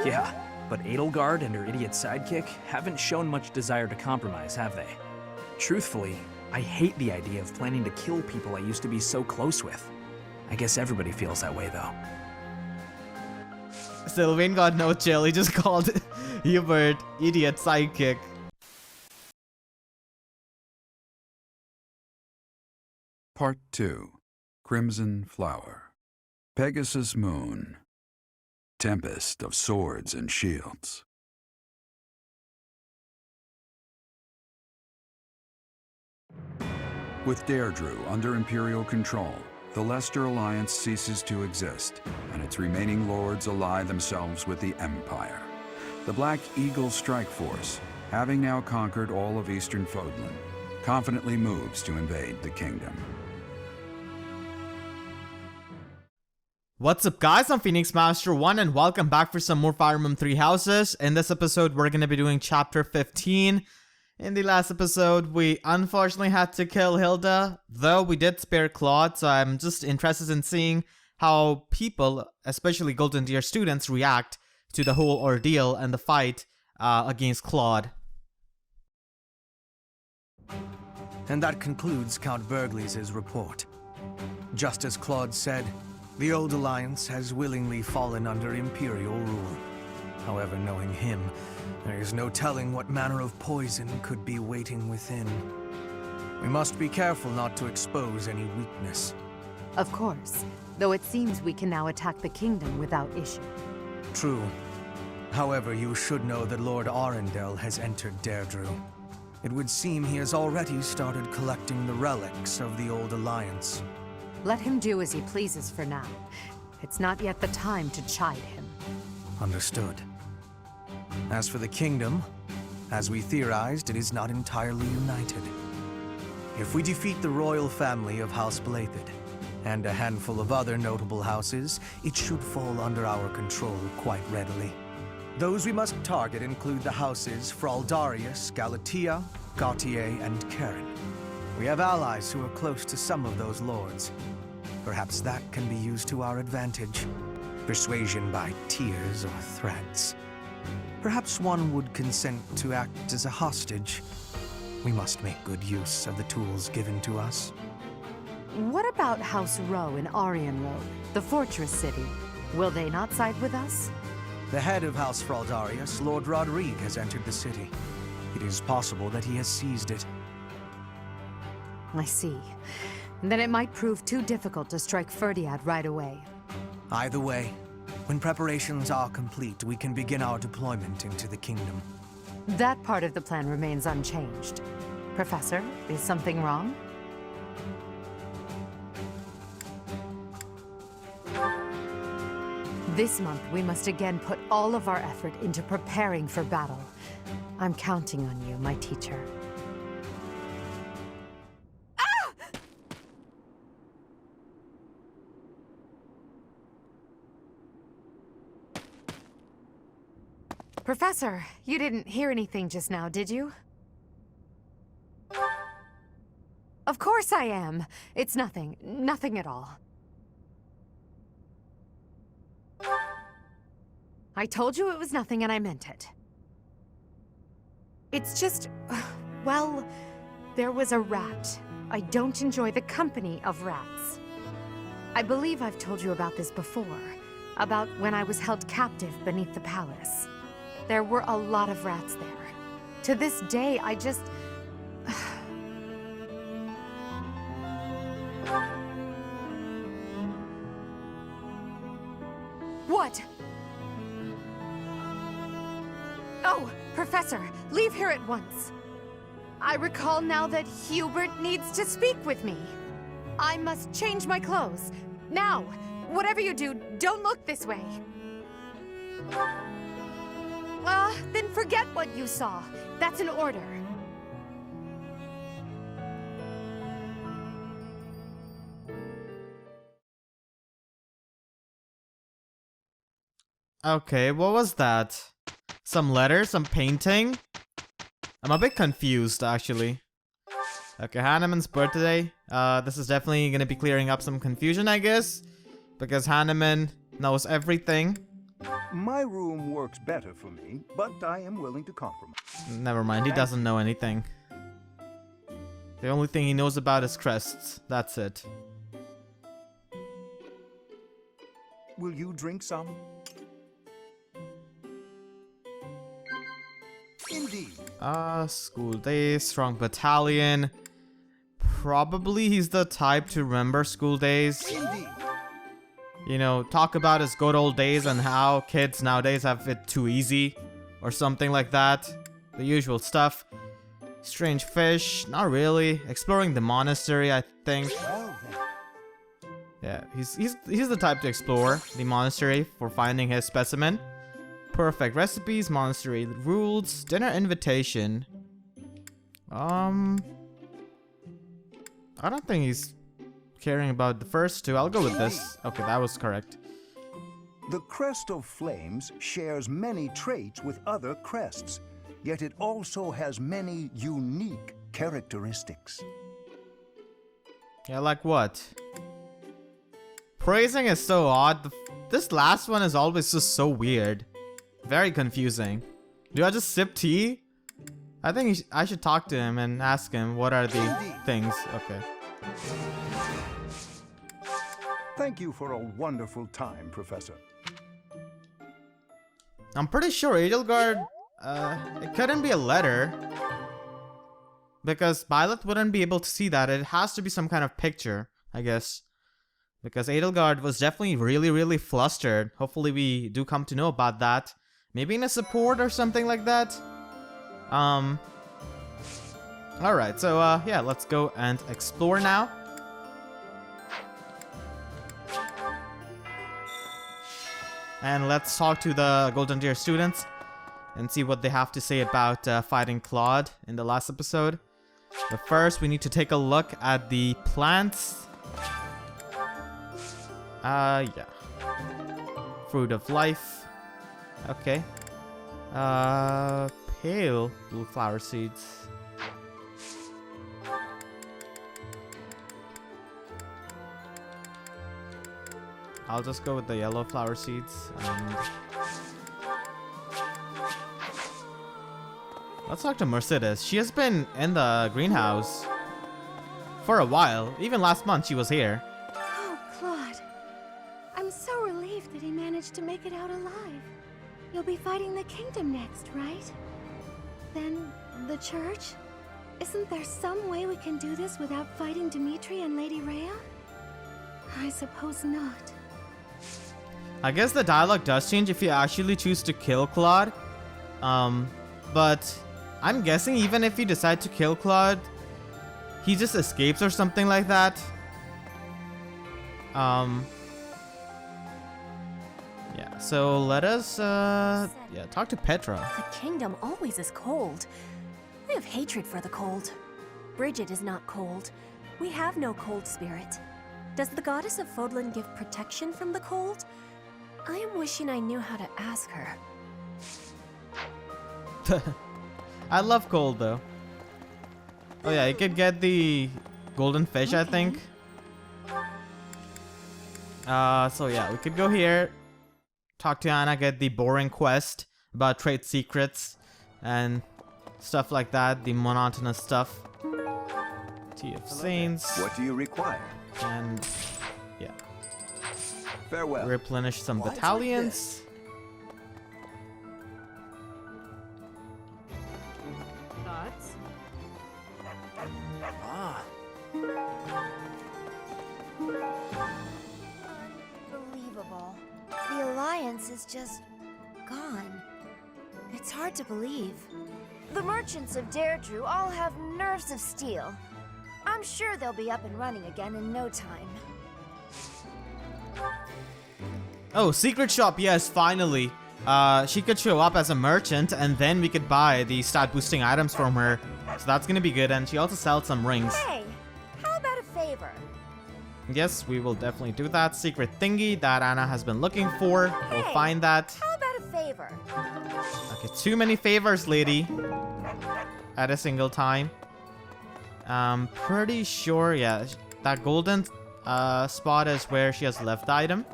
Yeah, but Edelgard and her idiot sidekick haven't shown much desire to compromise, have they? Truthfully, I hate the idea of planning to kill people I used to be so close with. I guess everybody feels that way, though. Sylvain got no chill. He just called Hubert idiot sidekick. Part 2. Crimson Flower. Pegasus Moon. Tempest of Swords and Shields. With Deirdre under Imperial control, the Leicester Alliance ceases to exist, and its remaining lords ally themselves with the Empire. The Black Eagle Strike Force, having now conquered all of eastern Fódlan, confidently moves to invade the kingdom. What's up guys, I'm Phoenix Master 1 and welcome back for some more Fire Emblem 3 Houses. In this episode, we're going to be doing Chapter 15. In the last episode, we unfortunately had to kill Hilda, though we did spare Claude, so I'm just interested in seeing how people, especially Golden Deer students, react to the whole ordeal and the fight against Claude. And that concludes Count Bergley's report. Just as Claude said, the old alliance has willingly fallen under Imperial rule. However, knowing him, there is no telling what manner of poison could be waiting within. We must be careful not to expose any weakness. Of course, though it seems we can now attack the kingdom without issue. True. However, you should know that Lord Arundel has entered Deirdre. It would seem he has already started collecting the relics of the old alliance. Let him do as he pleases for now. It's not yet the time to chide him. Understood. As for the kingdom, as we theorized, it is not entirely united. If we defeat the royal family of House Blathed, and a handful of other notable houses, it should fall under our control quite readily. Those we must target include the houses Fraldarius, Galatea, Gautier, and Karen. We have allies who are close to some of those lords. Perhaps that can be used to our advantage. Persuasion by tears or threats. Perhaps one would consent to act as a hostage. We must make good use of the tools given to us. What about House Row in Aryan Road, the fortress city? Will they not side with us? The head of House Fraldarius, Lord Rodrigue, has entered the city. It is possible that he has seized it. I see. Then it might prove too difficult to strike Ferdiad right away. Either way, when preparations are complete, we can begin our deployment into the kingdom. That part of the plan remains unchanged. Professor, is something wrong? This month, we must again put all of our effort into preparing for battle. I'm counting on you, my teacher. Professor, you didn't hear anything just now, did you? Of course I am. It's nothing. Nothing at all. I told you it was nothing and I meant it. It's just... well, there was a rat. I don't enjoy the company of rats. I believe I've told you about this before. About when I was held captive beneath the palace. There were a lot of rats there. To this day, I just... What? Oh, Professor, leave here at once. I recall now that Hubert needs to speak with me. I must change my clothes. Now, whatever you do, don't look this way. Then forget what you saw. That's an order. Okay, what was that? Some letters, some painting? I'm a bit confused, actually. Okay, Hanneman's birthday. This is definitely gonna be clearing up some confusion, I guess. Because Hanneman knows everything. My room works better for me, but I am willing to compromise. Never mind, he doesn't know anything. The only thing he knows about is crests. That's it. Will you drink some? Indeed. School days, strong battalion. Probably he's the type to remember school days. Indeed. You know, talk about his good old days and how kids nowadays have it too easy. Or something like that. The usual stuff. Strange fish, not really. Exploring the monastery, I think. Well then. Yeah, he's the type to explore the monastery for finding his specimen. Perfect recipes, monastery rules, dinner invitation. I don't think he's caring about the first two. I'll go with this. Okay, that was correct. The crest of flames shares many traits with other crests, yet it also has many unique characteristics. Yeah, like what? Praising is so odd. This last one is always just so weird. Very confusing. Do I just sip tea? I think I should talk to him and ask him what are the things. Okay. Thank you for a wonderful time, Professor. I'm pretty sure Edelgard, it couldn't be a letter. Because Violet wouldn't be able to see that. It has to be some kind of picture, I guess. Because Edelgard was definitely really flustered. Hopefully we do come to know about that. Maybe in a support or something like that. Alright, so yeah, let's go and explore now. And let's talk to the Golden Deer students and see what they have to say about fighting Claude in the last episode. But first, we need to take a look at the plants. Yeah. Fruit of life. Okay. Pale blue flower seeds. I'll just go with the yellow flower seeds. Let's talk to Mercedes. She has been in the greenhouse for a while. Even last month she was here. Oh, Claude. I'm so relieved that he managed to make it out alive. You'll be fighting the kingdom next, right? Then, the church? Isn't there some way we can do this without fighting Dimitri and Lady Rhea? I suppose not. I guess the dialogue does change if you actually choose to kill Claude. But I'm guessing even if you decide to kill Claude, he just escapes or something like that. Yeah, so let us, yeah, talk to Petra. The kingdom always is cold. I have hatred for the cold. Bridget is not cold. We have no cold spirit. Does the goddess of Fódlan give protection from the cold? I am wishing I knew how to ask her. I love cold though. Oh yeah, you could get the golden fish, I think. So yeah, we could go here, talk to Anna, get the boring quest about trade secrets and stuff like that, the monotonous stuff. Tea of Saints. What do you require? And yeah, Farewell. replenish some What's battalions. Unbelievable. The Alliance is just gone. It's hard to believe. The merchants of Deirdre all have nerves of steel. I'm sure they'll be up and running again in no time. Oh, secret shop, yes, finally. She could show up as a merchant and then we could buy the stat boosting items from her. So that's gonna be good, and she also sells some rings. Hey, how about a favor? Yes, we will definitely do that. Secret thingy that Anna has been looking for. We'll Hey, find that. How about a favor? Okay, too many favors, lady. At a single time. Pretty sure, yeah, that golden spot is where she has left the item.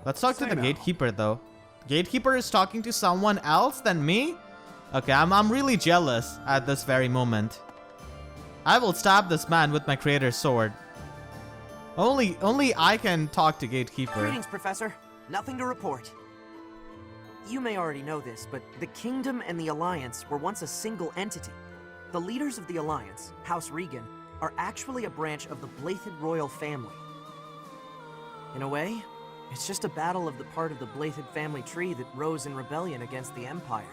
Let's talk to the gatekeeper though. Gatekeeper is talking to someone else than me? Okay, I'm really jealous at this very moment. I will stab this man with my creator's sword. Only I can talk to Gatekeeper. Greetings, Professor. Nothing to report. You may already know this, but the Kingdom and the Alliance were once a single entity. The leaders of the Alliance, House Regan, are actually a branch of the Blythed royal family. In a way, it's just a battle of the part of the Blythed family tree that rose in rebellion against the Empire.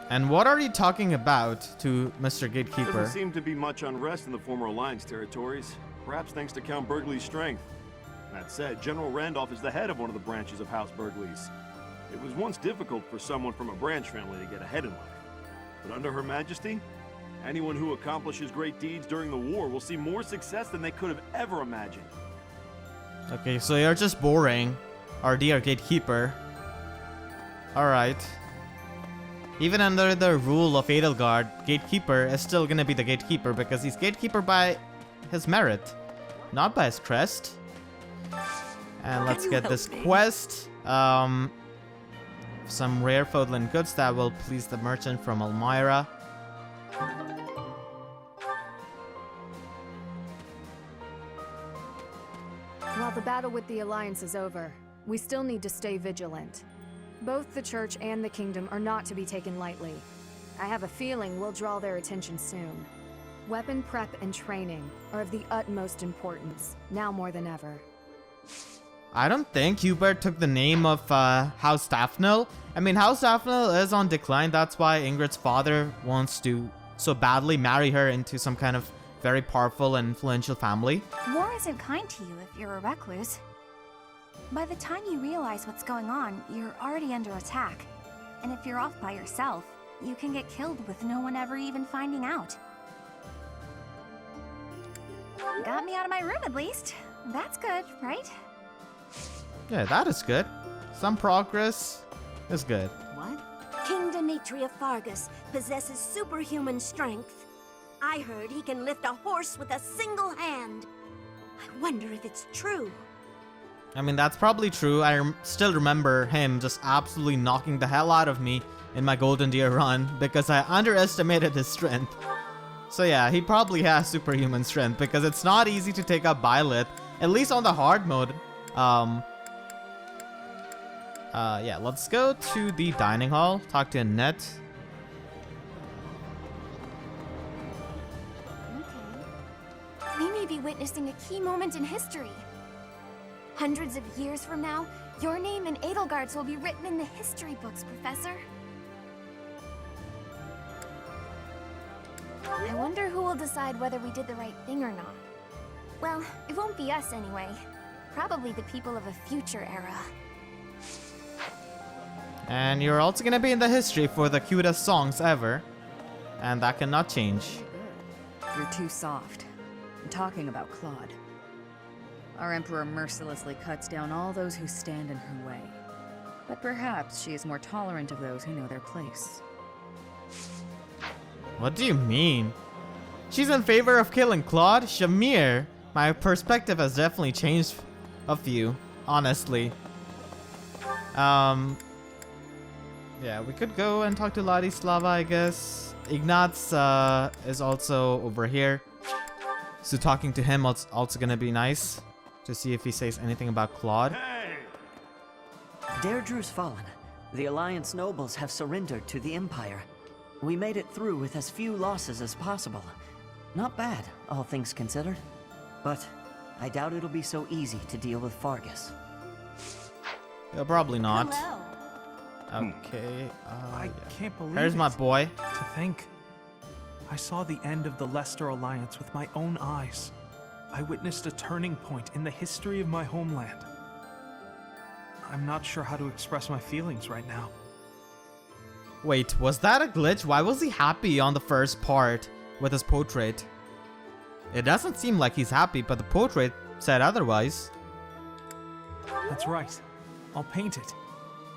And what are you talking about to Mr. Gatekeeper? Doesn't seem to be much unrest in the former Alliance territories, perhaps thanks to Count Burgley's strength. That said, General Randolph is the head of one of the branches of House Burgley's. It was once difficult for someone from a branch family to get ahead in life. But under Her Majesty, anyone who accomplishes great deeds during the war will see more success than they could have ever imagined. Okay, so you're just boring, our dear Gatekeeper. Alright. Even under the rule of Edelgard, Gatekeeper is still gonna be the Gatekeeper because he's Gatekeeper by his merit, not by his crest. And let's get this quest. Some rare Fódlan goods that will please the merchant from Elmira. While the battle with the Alliance is over, we still need to stay vigilant. Both the Church and the Kingdom are not to be taken lightly. I have a feeling we'll draw their attention soon. Weapon prep and training are of the utmost importance, now more than ever. I don't think Hubert took the name of House Daphne. I mean, House Daphne is on decline. That's why Ingrid's father wants to so badly marry her into some kind of very powerful and influential family. War isn't kind to you if you're a recluse. By the time you realize what's going on, you're already under attack. And if you're off by yourself, you can get killed with no one ever even finding out. Got me out of my room at least. That's good, right? Yeah, that is good. Some progress is good. What? King Dimitri of Fargus possesses superhuman strength. I heard he can lift a horse with a single hand. I wonder if it's true. I mean, that's probably true. I still remember him just absolutely knocking the hell out of me in my Golden Deer run because I underestimated his strength. So yeah, he probably has superhuman strength because it's not easy to take up Byleth, at least on the hard mode. Yeah, let's go to the dining hall, talk to Annette. Okay. We may be witnessing a key moment in history. Hundreds of years from now, your name and Edelgard's will be written in the history books, Professor. I wonder who will decide whether we did the right thing or not. Well, it won't be us anyway. Probably the people of a future era. And you're also gonna be in the history for the cutest songs ever. And that cannot change. You're too soft. I'm talking about Claude. Our Emperor mercilessly cuts down all those who stand in her way. But perhaps she is more tolerant of those who know their place. What do you mean? She's in favor of killing Claude? Shamir, my perspective has definitely changed a few, honestly. Yeah, we could go and talk to Ladislava, I guess. Ignatz is also over here. So talking to him is also gonna be nice. To see if he says anything about Claude. Hey! Deirdre's fallen. The Alliance nobles have surrendered to the Empire. We made it through with as few losses as possible. Not bad, all things considered. But I doubt it'll be so easy to deal with Fargus. Yeah, probably not. Hello. Okay, I can't believe here's it. my boy. To think, I saw the end of the Leicester Alliance with my own eyes. I witnessed a turning point in the history of my homeland. I'm not sure how to express my feelings right now. Wait, was that a glitch? Why was he happy on the first part with his portrait? It doesn't seem like he's happy, but the portrait said otherwise. That's right. I'll paint it.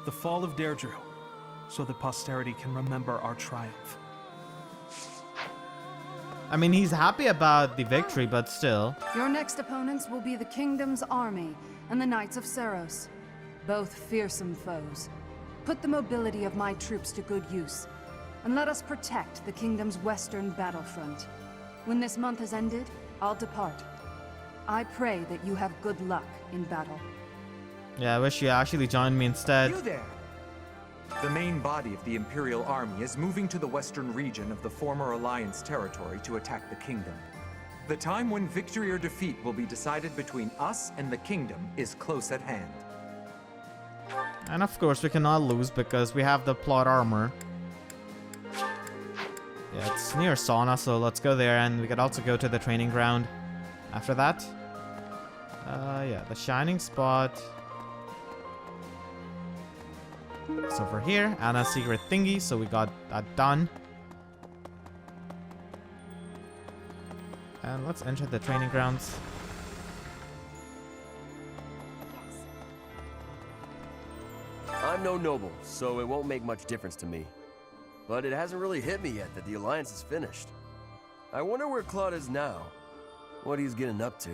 The fall of Deirdre, so that posterity can remember our triumph. I mean, he's happy about the victory, but still. Your next opponents will be the Kingdom's army and the Knights of Seiros. both fearsome foes. Put the mobility of my troops to good use, and let us protect the kingdom's western battlefront. When this month has ended, I'll depart. I pray that you have good luck in battle. Yeah, I wish you actually joined me instead. You there! The main body of the Imperial Army is moving to the western region of the former Alliance territory to attack the Kingdom. The time when victory or defeat will be decided between us and the Kingdom is close at hand. And of course we cannot lose because we have the plot armor. Yeah, it's near Sauna, so let's go there, and we could also go to the training ground after that. Yeah, the shining spot. It's over here. Anna's secret thingy, so we got that done. And let's enter the training grounds. I'm no noble, so it won't make much difference to me. But it hasn't really hit me yet that the Alliance is finished. I wonder where Claude is now. What he's getting up to.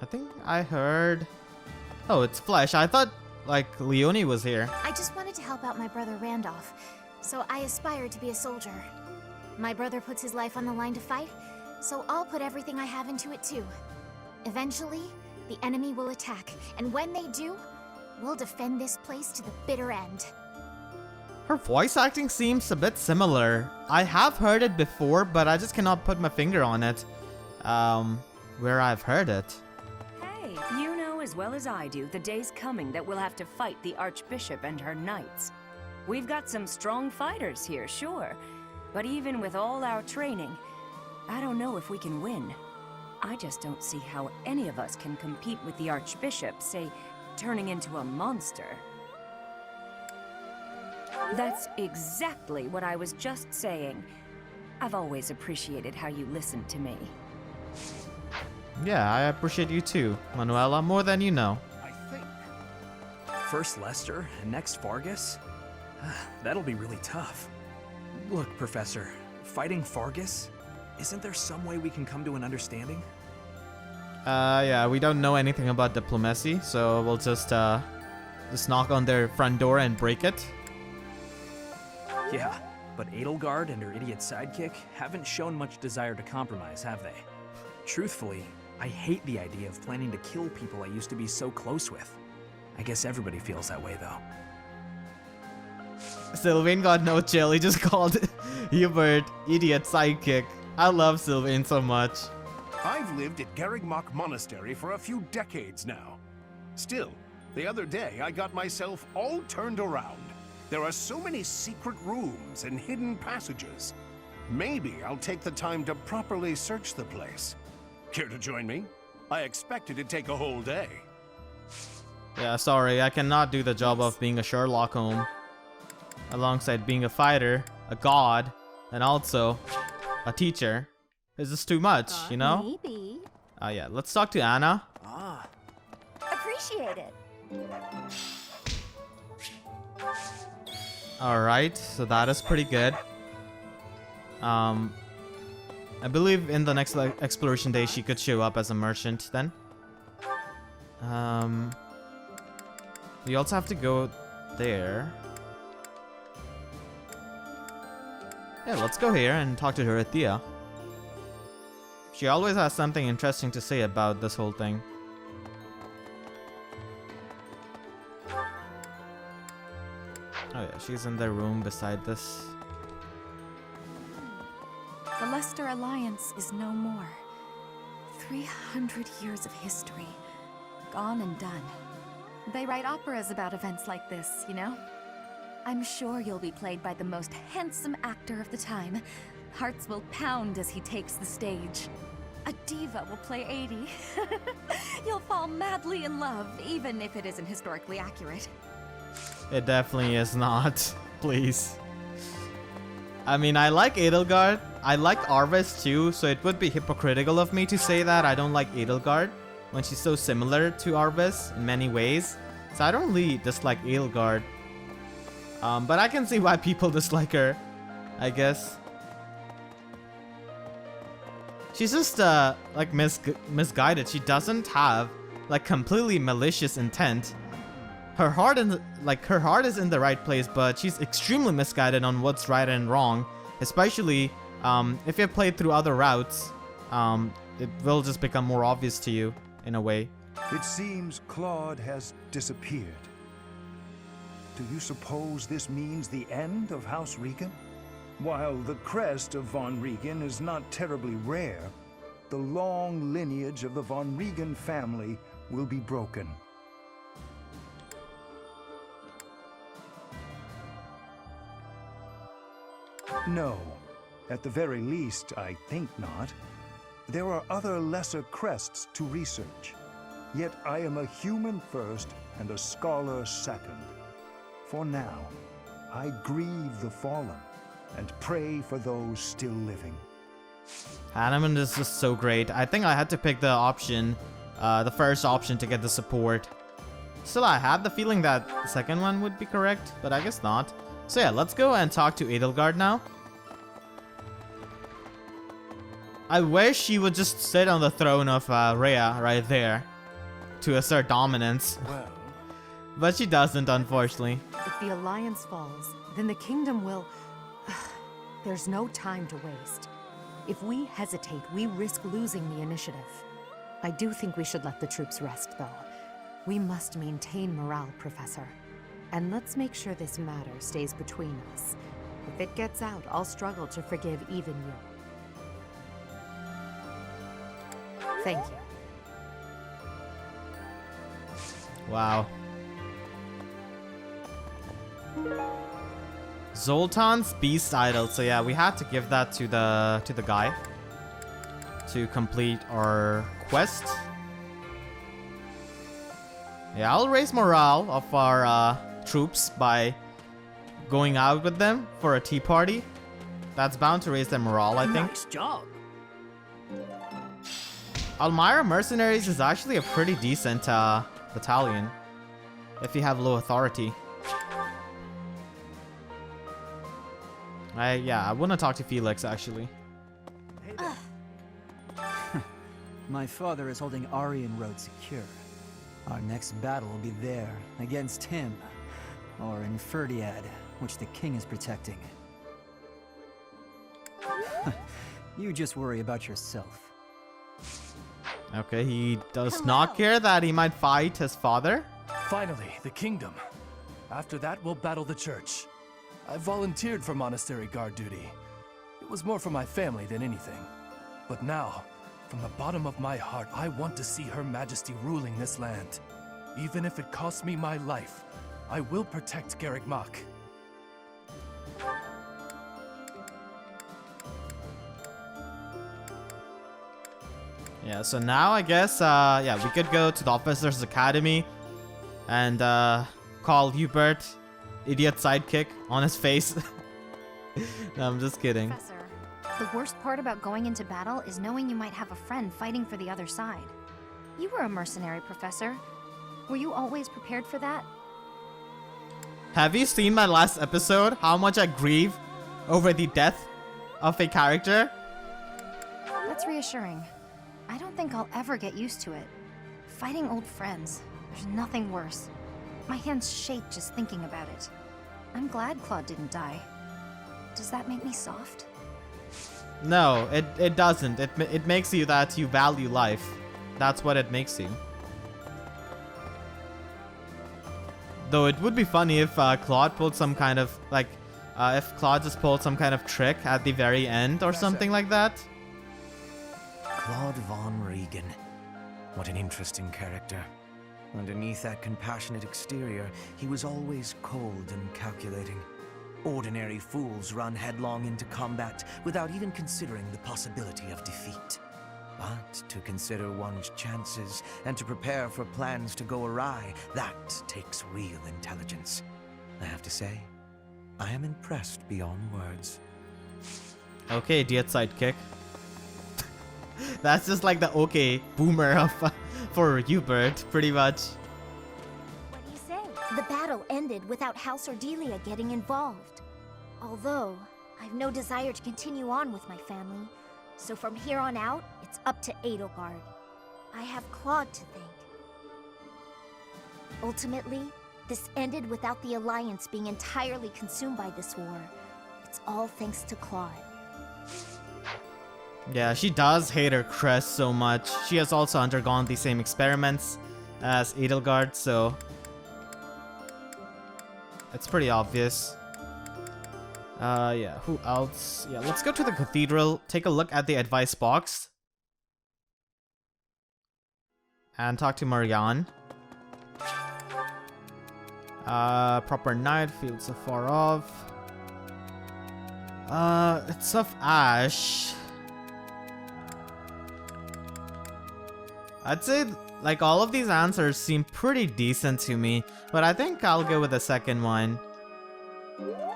I think I heard... Oh, it's Flesh. I thought, like, Leonie was here. I just wanted to help out my brother Randolph, so I aspired to be a soldier. My brother puts his life on the line to fight, so I'll put everything I have into it too. Eventually, the enemy will attack, and when they do, we'll defend this place to the bitter end. Her voice acting seems a bit similar. I have heard it before, but I just cannot put my finger on it. Where I've heard it. Hey, you know as well as I do the day's coming that we'll have to fight the Archbishop and her knights. We've got some strong fighters here, sure. But even with all our training, I don't know if we can win. I just don't see how any of us can compete with the Archbishop, say, turning into a monster. That's exactly what I was just saying. I've always appreciated how you listened to me. Yeah, I appreciate you too, Manuela, more than you know. First Lester, and next Fargus? That'll be really tough. Look, Professor, fighting Fargus? Isn't there some way we can come to an understanding? Yeah, we don't know anything about diplomacy, so we'll just knock on their front door and break it. Yeah, but Edelgard and her idiot sidekick haven't shown much desire to compromise, have they? Truthfully, I hate the idea of planning to kill people I used to be so close with. I guess everybody feels that way, though. Sylvain got no chill. He just called Hubert idiot sidekick. I love Sylvain so much. I've lived at Garreg Mach Monastery for a few decades now. Still, the other day I got myself all turned around. There are so many secret rooms and hidden passages. Maybe I'll take the time to properly search the place. Care to join me? I expect it'd take a whole day. Yeah, sorry, I cannot do the job of being a Sherlock Holmes. Alongside being a fighter, a god, and also a teacher. It's just too much, you know? Maybe. Yeah, let's talk to Anna. Appreciate it. Alright, so that is pretty good. I believe in the next exploration day she could show up as a merchant then. We also have to go there. Yeah, let's go here and talk to Dorothea. She always has something interesting to say about this whole thing. Oh yeah, she's in the room beside this. The Leicester Alliance is no more. 300 years of history, gone and done. They write operas about events like this, you know? I'm sure you'll be played by the most handsome actor of the time. Hearts will pound as he takes the stage. A diva will play 80. You'll fall madly in love, even if it isn't historically accurate. It definitely is not. Please. I mean, I like Edelgard. I like Arvis too, so it would be hypocritical of me to say that I don't like Edelgard when she's so similar to Arvis in many ways. So I don't really dislike Edelgard. But I can see why people dislike her, I guess. she's just like misguided. She doesn't have like completely malicious intent. Her heart is in the right place, but she's extremely misguided on what's right and wrong. Especially if you've played through other routes, it will just become more obvious to you in a way. It seems Claude has disappeared. Do you suppose this means the end of House Regan? While the crest of von Regan is not terribly rare, the long lineage of the von Regan family will be broken. No, at the very least, I think not. There are other lesser crests to research. Yet I am a human first and a scholar second. For now, I grieve the fallen and pray for those still living. Hanneman is just so great. I think I had to pick the option, the first option to get the support. Still, I had the feeling that the second one would be correct, but I guess not. So yeah, let's go and talk to Edelgard now. I wish she would just sit on the throne of Rhea right there to assert dominance. Well. But she doesn't, unfortunately. If the Alliance falls, then the Kingdom will... There's no time to waste. If we hesitate, we risk losing the initiative. I do think we should let the troops rest, though. We must maintain morale, Professor. And let's make sure this matter stays between us. If it gets out, I'll struggle to forgive even you. Thank you. Wow. Zoltan's Beast Idol. So yeah, we had to give that to the guy to complete our quest. Yeah, I'll raise morale of our troops by going out with them for a tea party. That's bound to raise their morale, I think. Nice job. Almira Mercenaries is actually a pretty decent battalion if you have low authority. I want to talk to Felix, actually. My father is holding Aryan Road secure. Our next battle will be there, against him, or in Ferdiad, which the king is protecting. You just worry about yourself. Okay, he does not care that he might fight his father. Finally, the kingdom. After that, we'll battle the church. I volunteered for monastery guard duty. It was more for my family than anything. But now, from the bottom of my heart, I want to see Her Majesty ruling this land. Even if it costs me my life, I will protect Garreg Mach. Yeah, so now I guess, yeah, we could go to the Officers Academy and call Hubert idiot sidekick on his face. No, I'm just kidding. Professor, the worst part about going into battle is knowing you might have a friend fighting for the other side. You were a mercenary, Professor. Were you always prepared for that? Have you seen my last episode? How much I grieve over the death of a character? That's reassuring. I don't think I'll ever get used to it. Fighting old friends, there's nothing worse. My hands shake just thinking about it. I'm glad Claude didn't die. Does that make me soft? No, it doesn't. It makes you that you value life. That's what it makes you. Though it would be funny if Claude pulled some kind of, like, if Claude just pulled some kind of trick at the very end or something like that. Claude von Regan. What an interesting character. Underneath that compassionate exterior, he was always cold and calculating. Ordinary fools run headlong into combat without even considering the possibility of defeat. But to consider one's chances and to prepare for plans to go awry, that takes real intelligence. I have to say, I am impressed beyond words. Okay, idiot sidekick. That's just like the okay boomer of for Hubert, pretty much. What do you say? The battle ended without House Ordelia getting involved. Although, I've no desire to continue on with my family. So from here on out, it's up to Edelgard. I have Claude to thank. Ultimately, this ended without the Alliance being entirely consumed by this war. It's all thanks to Claude. Yeah, she does hate her crest so much. She has also undergone the same experiments as Edelgard, so it's pretty obvious. Yeah, who else? Yeah, let's go to the cathedral, take a look at the advice box, and talk to Marianne. Proper night, field so far off. It's of ash. I'd say, like, all of these answers seem pretty decent to me, but I think I'll go with the second one.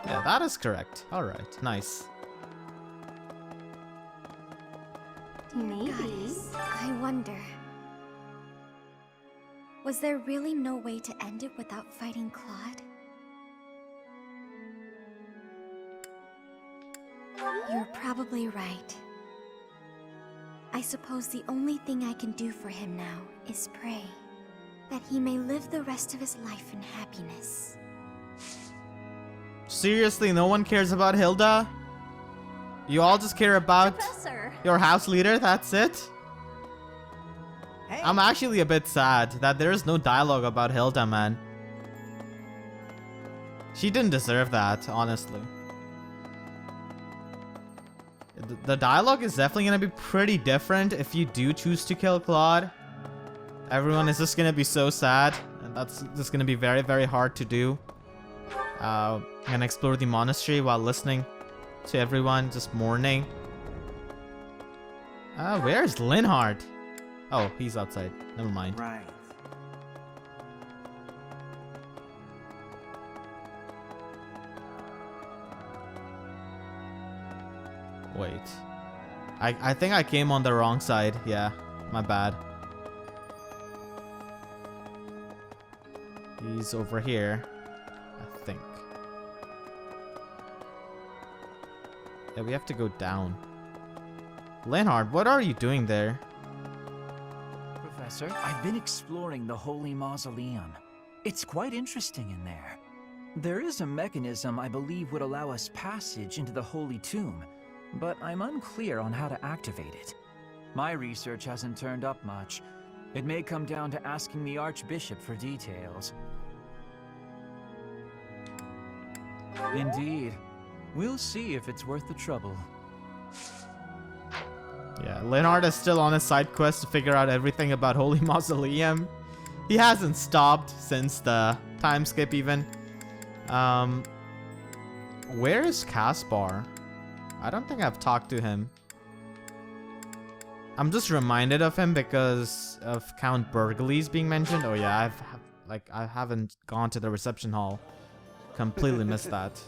Yeah, that is correct. Alright, nice. Maybe. Goddess, I wonder. Was there really no way to end it without fighting Claude? You're probably right. I suppose the only thing I can do for him now is pray that he may live the rest of his life in happiness. Seriously, no one cares about Hilda? You all just care about your house leader, that's it? Hey. I'm actually a bit sad that there is no dialogue about Hilda, man. She didn't deserve that, honestly. The dialogue is definitely going to be pretty different if you do choose to kill Claude. Everyone is just going to be so sad, and that's just going to be very, very hard to do. And explore the monastery while listening to everyone just mourning. Where's Linhardt? Oh, he's outside. Never mind. Right. Wait. I think I came on the wrong side. Yeah, my bad. He's over here, I think. Yeah, we have to go down. Linhardt, what are you doing there? Professor, I've been exploring the Holy Mausoleum. It's quite interesting in there. There is a mechanism I believe would allow us passage into the Holy Tomb, but I'm unclear on how to activate it. My research hasn't turned up much. It may come down to asking the Archbishop for details. Indeed. We'll see if it's worth the trouble. Yeah, Linhardt is still on a side quest to figure out everything about Holy Mausoleum. He hasn't stopped since the time skip even. Where is Caspar? I don't think I've talked to him. I'm just reminded of him because of Count Burgley's being mentioned. Oh yeah, I haven't gone to the reception hall. Completely missed that.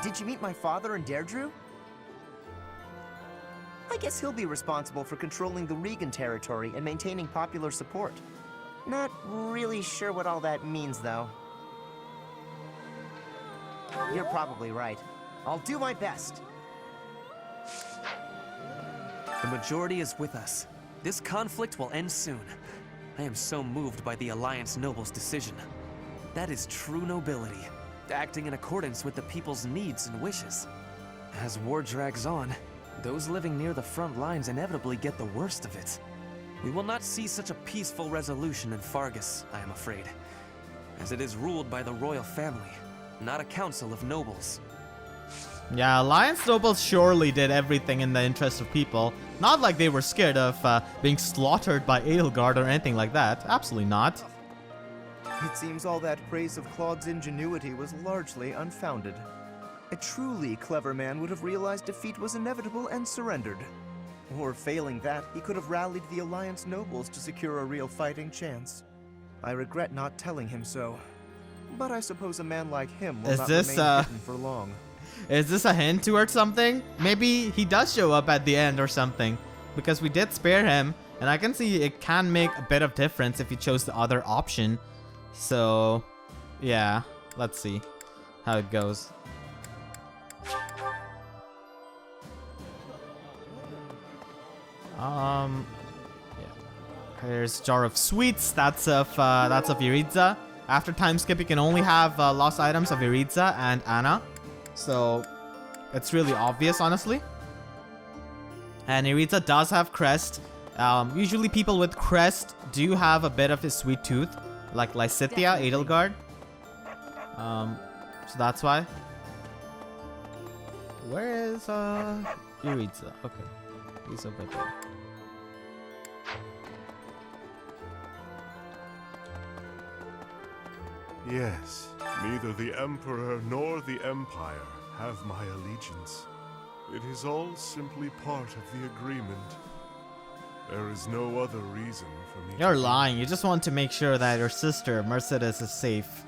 Did you meet my father and Deirdre? I guess he'll be responsible for controlling the Regan territory and maintaining popular support. Not really sure what all that means, though. You're probably right. I'll do my best. The majority is with us. This conflict will end soon. I am so moved by the Alliance Noble's decision. That is true nobility, acting in accordance with the people's needs and wishes. As war drags on, those living near the front lines inevitably get the worst of it. We will not see such a peaceful resolution in Fargus, I am afraid, as it is ruled by the royal family, not a council of nobles. Yeah, Alliance nobles surely did everything in the interest of people. Not like they were scared of being slaughtered by Edelgard or anything like that. Absolutely not. It seems all that praise of Claude's ingenuity was largely unfounded. A truly clever man would have realized defeat was inevitable and surrendered. Or failing that, he could have rallied the Alliance nobles to secure a real fighting chance. I regret not telling him so. But I suppose a man like him will not remain hidden for long. Is this a hint towards something? Maybe he does show up at the end or something. Because we did spare him. And I can see it can make a bit of difference if you chose the other option. So, yeah. Let's see how it goes. Here's Jar of Sweets. That's of Iritza. After time skip, you can only have lost items of Iritza and Anna. So it's really obvious, honestly. And Iritza does have Crest. Usually people with Crest do have a bit of a sweet tooth, like Lysithea, Edelgard. So that's why. Where is Iritza? Okay, he's over there. Yes, neither the Emperor nor the Empire have my allegiance. It is all simply part of the agreement. There is no other reason for me. You're lying. You just want to make sure that your sister, Mercedes, is safe.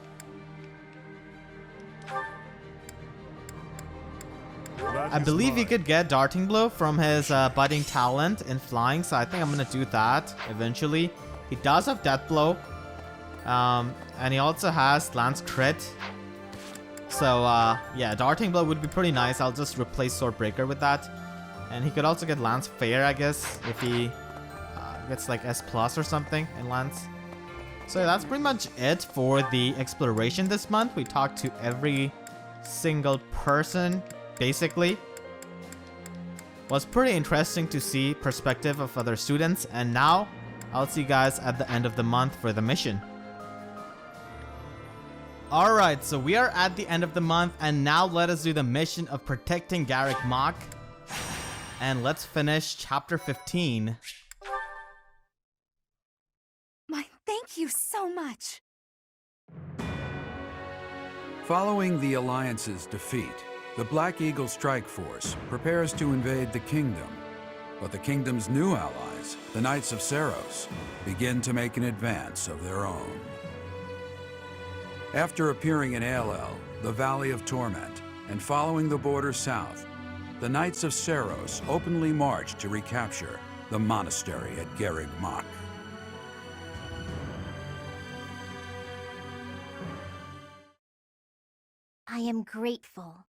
I believe you could get Darting Blow from his budding talent in flying, so I think I'm gonna do that eventually. He does have Death Blow. And he also has Lance Crit. So, yeah, Darting Blow would be pretty nice. I'll just replace Swordbreaker with that. And he could also get Lance Fair, I guess, if he gets like S+ or something in Lance. So yeah, that's pretty much it for the exploration this month. We talked to every single person, basically. Was pretty interesting to see perspective of other students. And now, I'll see you guys at the end of the month for the mission. Alright, so we are at the end of the month, and now let us do the mission of protecting Garreg Mach. And let's finish chapter 15. Thank you so much. Following the Alliance's defeat, the Black Eagle Strike Force prepares to invade the Kingdom. But the Kingdom's new allies, the Knights of Seiros, begin to make an advance of their own. After appearing in Aelel, the Valley of Torment, and following the border south, the Knights of Seiros openly march to recapture the Monastery at Garreg Mach. I am grateful.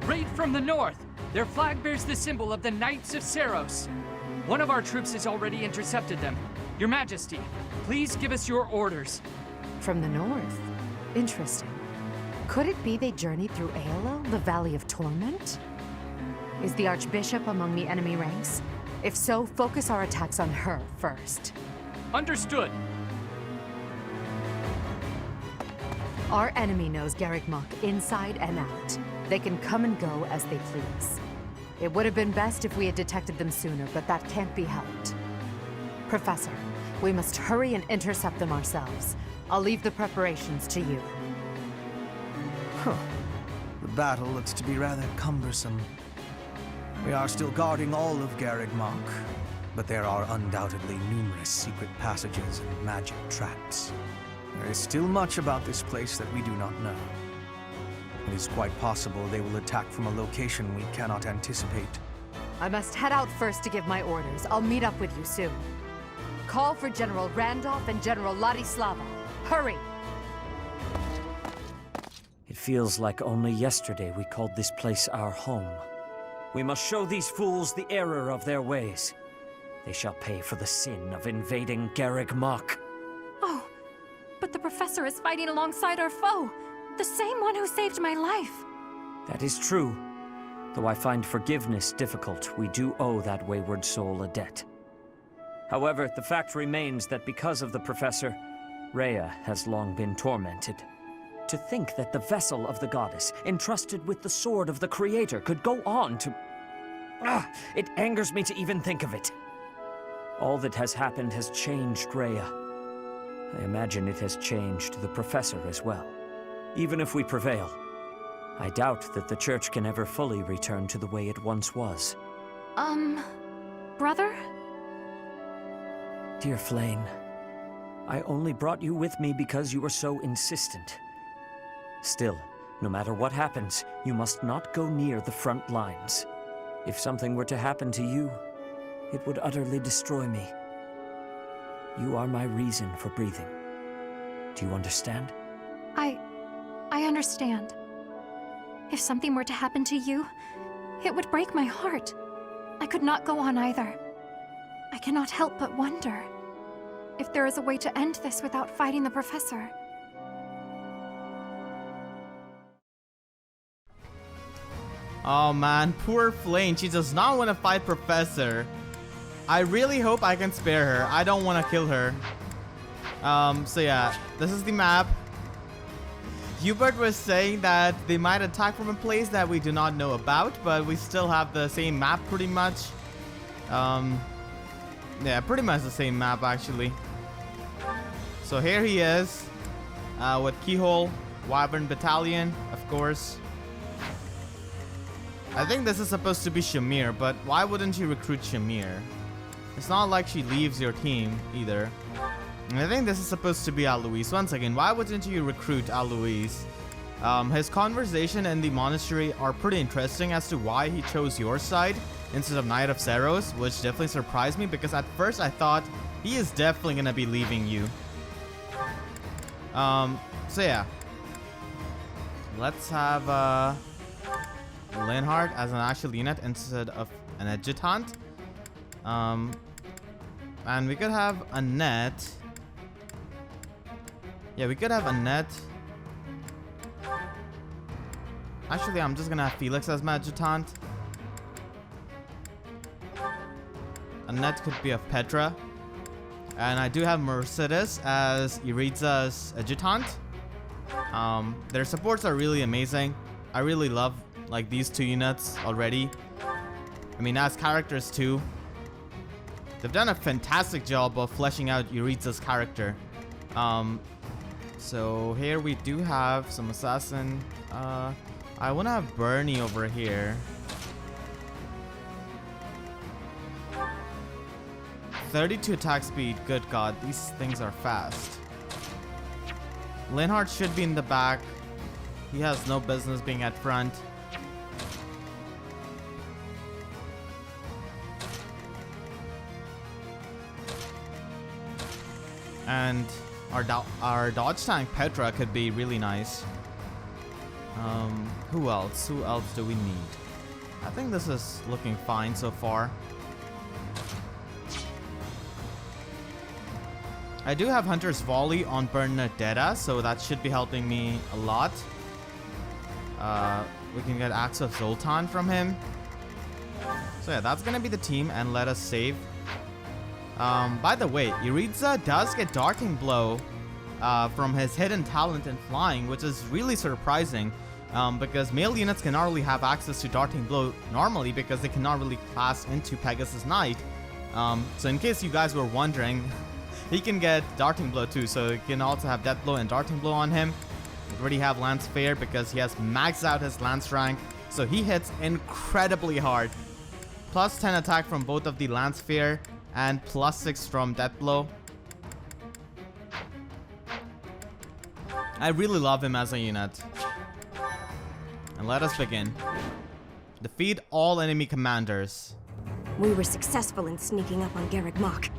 Raid from the north! Their flag bears the symbol of the Knights of Seiros. One of our troops has already intercepted them. Your Majesty, please give us your orders. From the north? Interesting. Could it be they journeyed through Aelel, the Valley of Torment? Is the Archbishop among the enemy ranks? If so, focus our attacks on her first. Understood. Our enemy knows Garreg Mach inside and out. They can come and go as they please. It would have been best if we had detected them sooner, but that can't be helped. Professor, we must hurry and intercept them ourselves. I'll leave the preparations to you. Huh. The battle looks to be rather cumbersome. We are still guarding all of Garreg Mach, but there are undoubtedly numerous secret passages and magic traps. There is still much about this place that we do not know. It is quite possible they will attack from a location we cannot anticipate. I must head out first to give my orders. I'll meet up with you soon. Call for General Randolph and General Ladislava. Hurry! It feels like only yesterday we called this place our home. We must show these fools the error of their ways. They shall pay for the sin of invading Garreg Mach. Oh, but the professor is fighting alongside our foe. The same one who saved my life. That is true. Though I find forgiveness difficult, we do owe that wayward soul a debt. However, the fact remains that because of the professor, Rhea has long been tormented. To think that the vessel of the goddess, entrusted with the sword of the Creator, could go on to... it angers me to even think of it. All that has happened has changed Rhea. I imagine it has changed the professor as well. Even if we prevail, I doubt that the Church can ever fully return to the way it once was. Brother? Dear Flayn, I only brought you with me because you were so insistent. Still, no matter what happens, you must not go near the front lines. If something were to happen to you, it would utterly destroy me. You are my reason for breathing. Do you understand? I understand. If something were to happen to you, it would break my heart. I could not go on either. I cannot help but wonder if there is a way to end this without fighting the professor. Oh man, poor Flayn. She does not want to fight Professor. I really hope I can spare her. I don't want to kill her. So yeah, this is the map. Hubert was saying that they might attack from a place that we do not know about, but we still have the same map pretty much. Yeah, pretty much the same map actually. So here he is, with Keyhole, Wyvern Battalion, of course. I think this is supposed to be Shamir, but why wouldn't you recruit Shamir? It's not like she leaves your team either. And I think this is supposed to be Alois. Once again, why wouldn't you recruit Alois? His conversation in the monastery are pretty interesting as to why he chose your side instead of Knight of Seiros, which definitely surprised me because at first I thought he is definitely gonna be leaving you. So yeah. Let's have Linhardt as an actual unit instead of an adjutant. And we could have Annette. Yeah, we could have Annette. Actually, I'm just gonna have Felix as my adjutant. Annette could be of Petra. And I do have Mercedes as Iritza's adjutant. Their supports are really amazing. I really love like these two units already. I mean, as characters too. They've done a fantastic job of fleshing out Iritza's character. So here we do have some assassin. I want to have Bernie over here. 32 attack speed. Good God, these things are fast. Linhardt should be in the back. He has no business being at front. And our dodge tank Petra could be really nice. Who else? Who else do we need? I think this is looking fine so far. I do have Hunter's Volley on Bernadetta, so that should be helping me a lot. We can get Axe of Zoltan from him. So yeah, that's gonna be the team, and let us save. By the way, Iritza does get Darting Blow from his hidden talent in flying, which is really surprising because male units cannot really have access to Darting Blow normally because they cannot really class into Pegasus Knight. So in case you guys were wondering, he can get Darting Blow too, so he can also have Death Blow and Darting Blow on him. We already have Lance Fair because he has maxed out his Lance rank, so he hits incredibly hard. Plus 10 attack from both of the Lance Fair and plus 6 from Death Blow. I really love him as a unit. And let us begin. Defeat all enemy commanders. We were successful in sneaking up on Garreg Mach.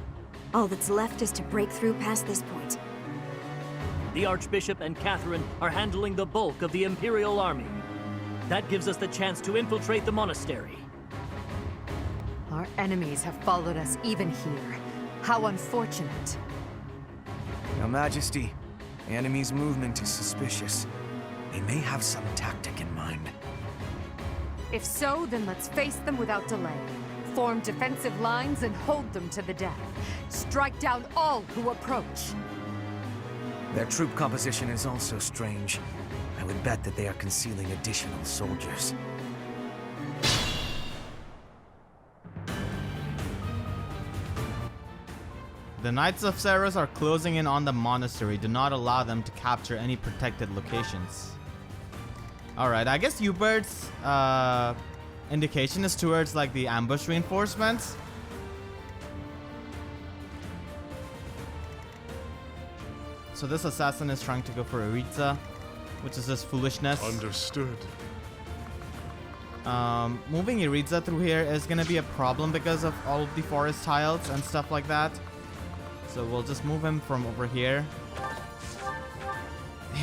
All that's left is to break through past this point. The Archbishop and Catherine are handling the bulk of the Imperial army. That gives us the chance to infiltrate the monastery. Our enemies have followed us even here. How unfortunate. Your Majesty, the enemy's movement is suspicious. They may have some tactic in mind. If so, then let's face them without delay. Form defensive lines and hold them to the death. Strike down all who approach. Their troop composition is also strange. I would bet that they are concealing additional soldiers. The Knights of Seiros are closing in on the monastery. Do not allow them to capture any protected locations. Alright, I guess Hubert's indication is towards like the ambush reinforcements. So this assassin is trying to go for Iritza, which is just foolishness. Understood. Moving Iritza through here is gonna be a problem because of all of the forest tiles and stuff like that. So we'll just move him from over here.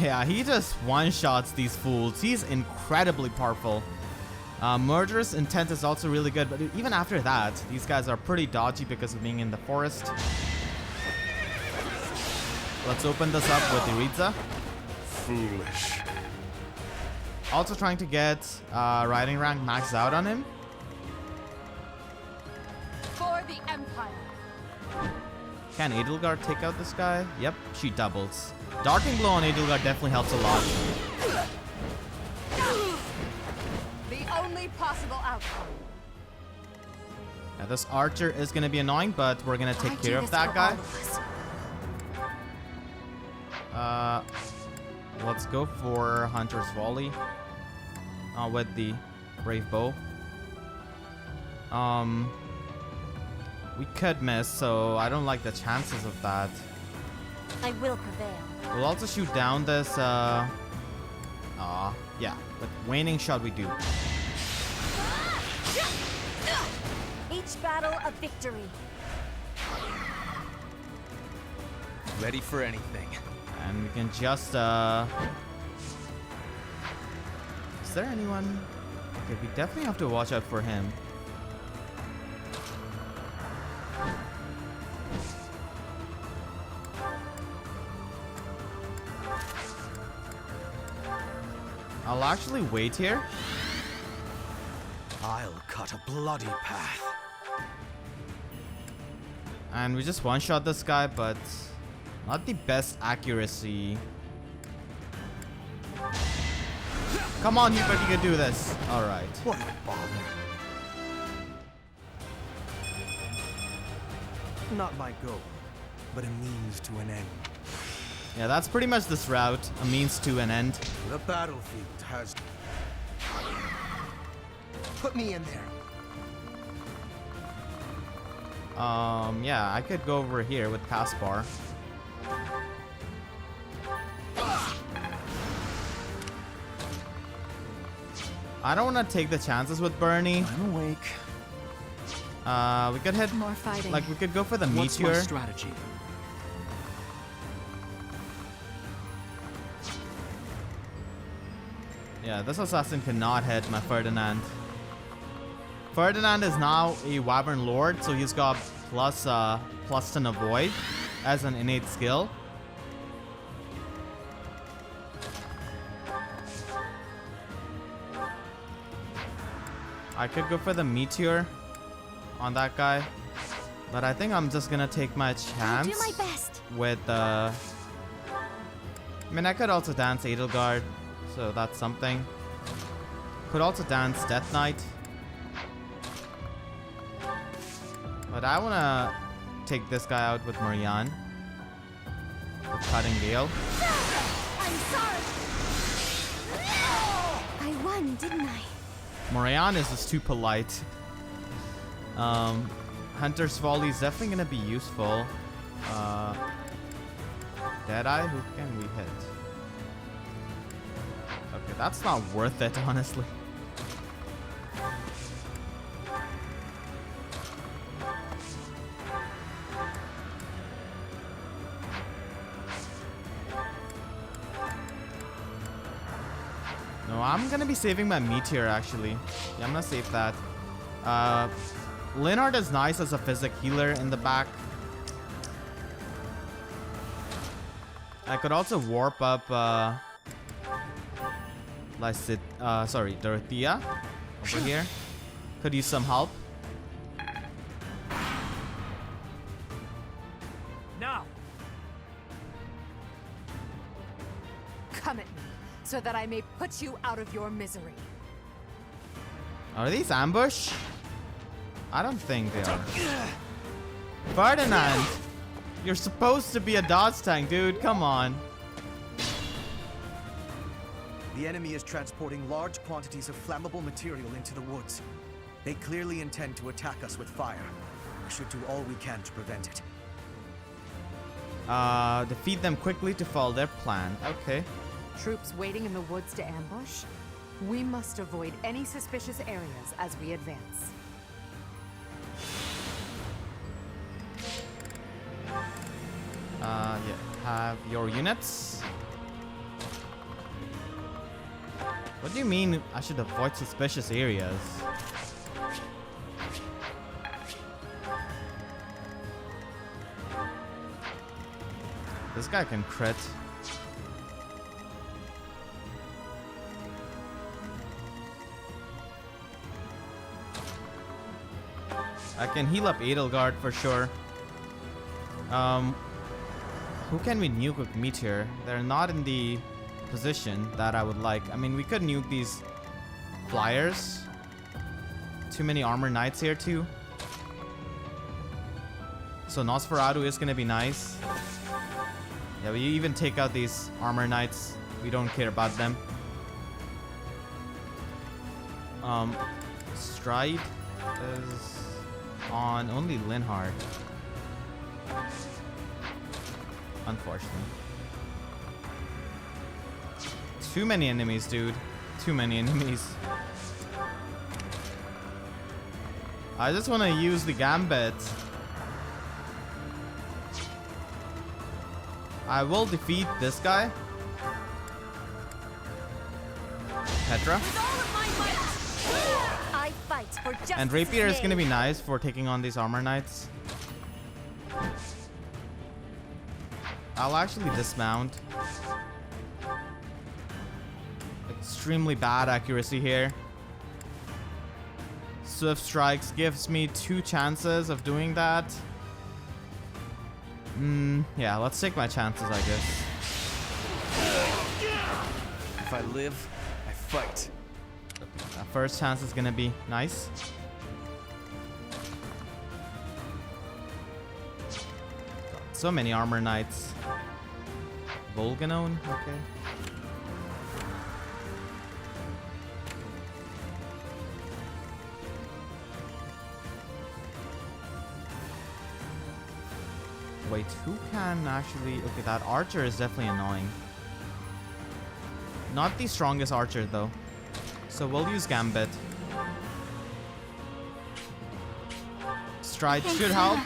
Yeah, he just one-shots these fools. He's incredibly powerful. Murderous Intent is also really good, but even after that, these guys are pretty dodgy because of being in the forest. Let's open this up with Iritza. Foolish. Also trying to get riding rank maxed out on him. For the Empire. Can Edelgard take out this guy? Yep, she doubles. Darting Blow on Edelgard definitely helps a lot. The only possible outcome. Yeah, this archer is going to be annoying, but we're going to take care of that guy. Let's go for Hunter's Volley with the Brave Bow. We could miss, so I don't like the chances of that. I will prevail. We'll also shoot down this, yeah, with waning shot we do. Each battle a victory. Ready for anything. And we can just, is there anyone? Okay, we definitely have to watch out for him. I'll actually wait here. I'll cut a bloody path. And we just one-shot this guy, but not the best accuracy. Come on, Hubert, you can do this. Alright. What a bother. Not my goal, but a means to an end. Yeah, that's pretty much this route. A means to an end. The battlefield has... Put me in there. Yeah, I could go over here with Caspar. I don't want to take the chances with Bernie. I'm awake. We could hit more fighting. Like we could go for the What's meteor. my strategy? Yeah, this assassin cannot hit my Ferdinand. Ferdinand is now a Wyvern Lord, so he's got plus 10 avoid as an innate skill. I could go for the meteor on that guy, but I think I'm just gonna take my chance. I'll do my best. With I mean, I could also dance Edelgard, so that's something. Could also dance Death Knight, but I wanna take this guy out with Marianne. With Cutting Gale. I'm sorry. I won, didn't I? Marianne is just too polite. Hunter's Volley is definitely gonna be useful. Deadeye, who can we hit? Okay, that's not worth it, honestly. No, I'm gonna be saving my meteor actually. Yeah, I'm gonna save that. Linhardt is nice as a physic healer in the back. I could also warp up Dorothea over here. Could use some help. Now, Come at me, so that I may put you out of your misery. Are these ambush? I don't think they are. Ferdinand! You're supposed to be a dodge tank, dude. Come on. The enemy is transporting large quantities of flammable material into the woods. They clearly intend to attack us with fire. We should do all we can to prevent it. Defeat them quickly to follow their plan. Okay. Troops waiting in the woods to ambush? We must avoid any suspicious areas as we advance. Yeah, have your units. What do you mean I should avoid suspicious areas? This guy can crit. I can heal up Edelgard for sure. Who can we nuke with Meteor? They're not in the position that I would like. I mean, we could nuke these flyers. Too many armor knights here too. So Nosferatu is gonna be nice. Yeah, we even take out these armor knights. We don't care about them. Stride is on only Linhardt. Unfortunately. Too many enemies, dude. Too many enemies. I just want to use the Gambit. I will defeat this guy. Petra. I fight for justice's And Rapier is name. going to be nice for taking on these armor knights. I'll actually dismount. Extremely bad accuracy here. Swift Strikes gives me 2 chances of doing that. Yeah, let's take my chances, I guess. If I live, I fight. That first chance is gonna be nice. So many armor knights. Volganone, okay. Wait, who can actually... Okay, that archer is definitely annoying. Not the strongest archer, though. So we'll use Gambit. Stride should help.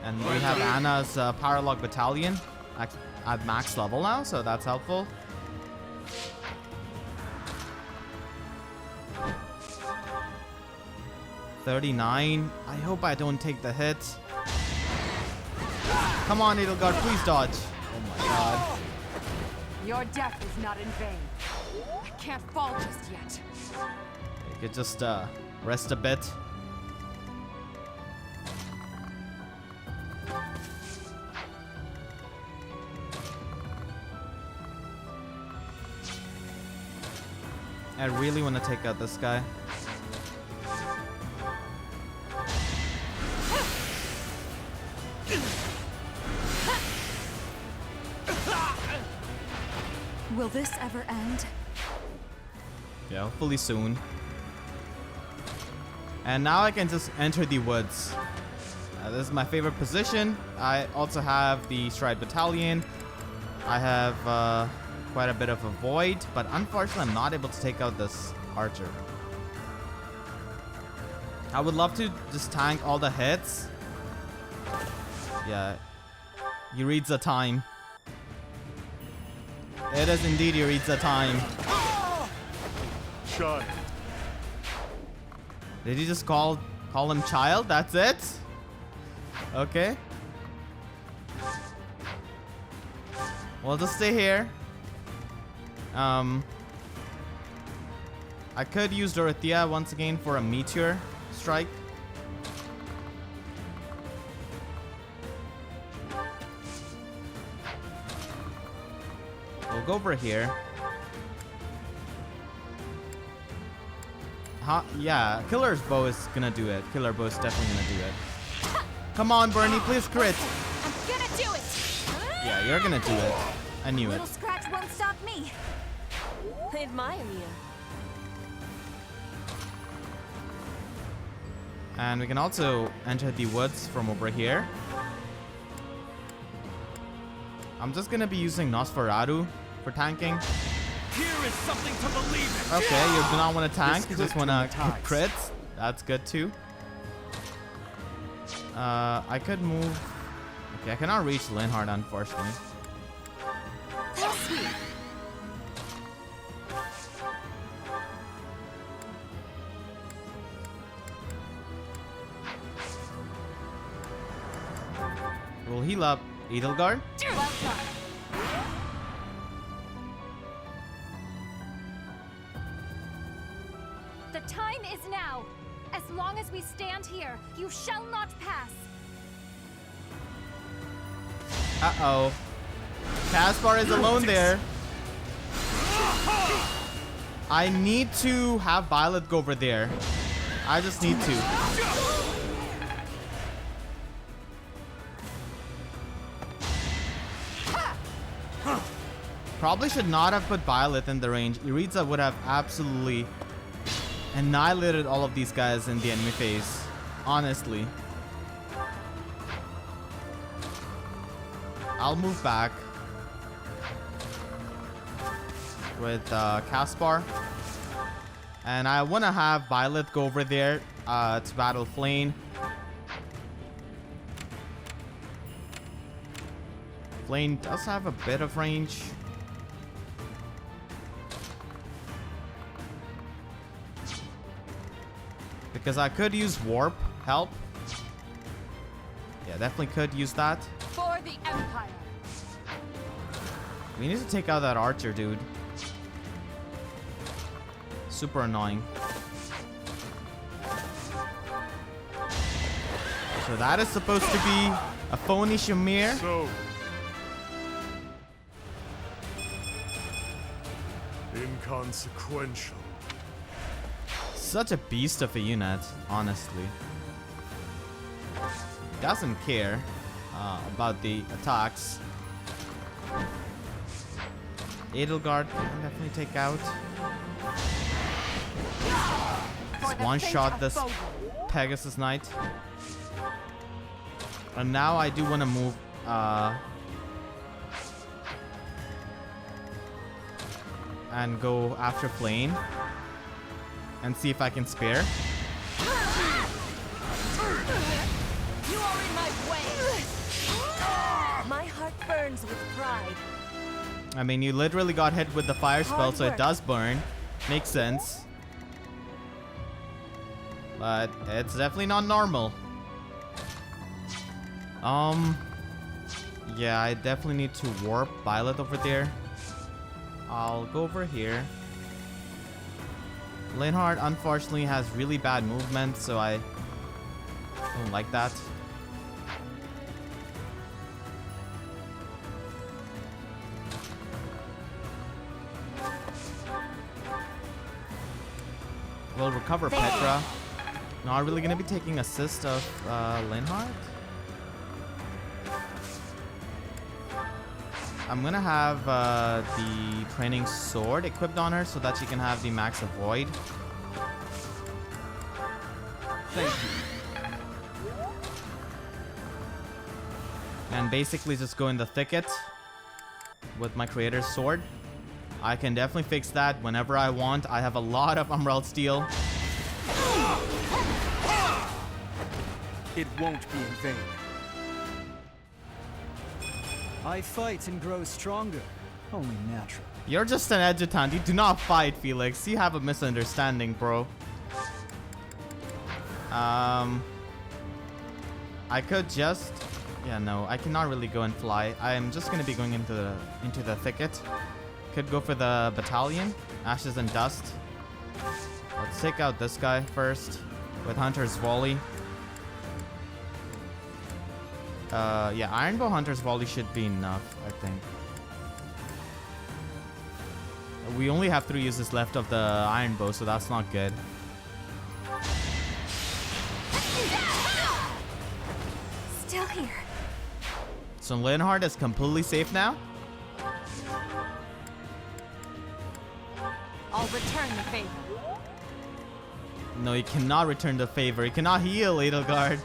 And we have Anna's Paralog Battalion at max level now, so that's helpful. $39. I hope I don't take the hit. Come on, Edelgard, please dodge. Oh my god. Your death is not in vain. I can't fall just yet. You could just rest a bit. I really want to take out this guy. Will this ever end? Yeah, hopefully soon. And now I can just enter the woods. This is my favorite position. I also have the Stride Battalion. I have quite a bit of a void, but unfortunately I'm not able to take out this archer. I would love to just tank all the hits. Yeah, Yuritsa time. It is indeed Yuritsa time. Shot. Did he just call him child? That's it? Okay. We'll just stay here. I could use Dorothea once again for a meteor strike. We'll go over here. Yeah, Killer's Bow is gonna do it. Killer Bow is definitely gonna do it. Come on, Bernie, please crit. I'm gonna do it. Yeah, you're gonna do it. I knew it. Little scratch won't stop me. I admire you. And we can also enter the woods from over here. I'm just gonna be using Nosferatu for tanking. Here is something to believe in. Okay, you do not want to tank, you This just want to could crit. That's good too. I could move. Okay, I cannot reach Linhardt, unfortunately. This between. We'll heal up Edelgard. Well done. The time is now. As long as we stand here, you shall not pass. Uh-oh. Caspar is alone there. I need to have Violet go over there. I just need to. Probably should not have put Violet in the range. Iritza would have absolutely annihilated all of these guys in the enemy phase. Honestly. I'll move back with Caspar. And I want to have Violet go over there to battle Flayn. Flayn does have a bit of range. Because I could use warp help. Yeah, definitely could use that. For the Empire. We need to take out that archer, dude. Super annoying. So that is supposed to be a phony Shamir. So inconsequential. Such a beast of a unit, honestly. Doesn't care about the attacks. Edelgard can definitely take out. Just one shot this Pegasus Knight. And now I do want to move and go after Flayn and see if I can spare. You are in my way. My heart burns with pride. I mean, you literally got hit with the fire spell, so it does burn. Makes sense. But it's definitely not normal. Yeah, I definitely need to warp Violet over there. I'll go over here. Linhardt unfortunately has really bad movement, so I don't like that. We'll recover Petra. Not really gonna be taking assist of Linhardt. I'm gonna have the training sword equipped on her so that she can have the max avoid. Thank you. And basically just go in the thicket with my creator's sword. I can definitely fix that whenever I want. I have a lot of Emerald Steel. It won't be in vain. I fight and grow stronger. Only natural. You're just an adjutant. You do not fight, Felix. You have a misunderstanding, bro. I could just... Yeah, no. I cannot really go and fly. I am just going to be going into the thicket. Could go for the battalion. Ashes and Dust. Let's take out this guy first with Hunter's Volley. Yeah, Ironbow Hunter's Volley should be enough, I think. We only have 3 uses left of the Iron Bow, so that's not good. Still here. So Linhardt is completely safe now? I'll return the favor. No, he cannot return the favor. He cannot heal Edelgard.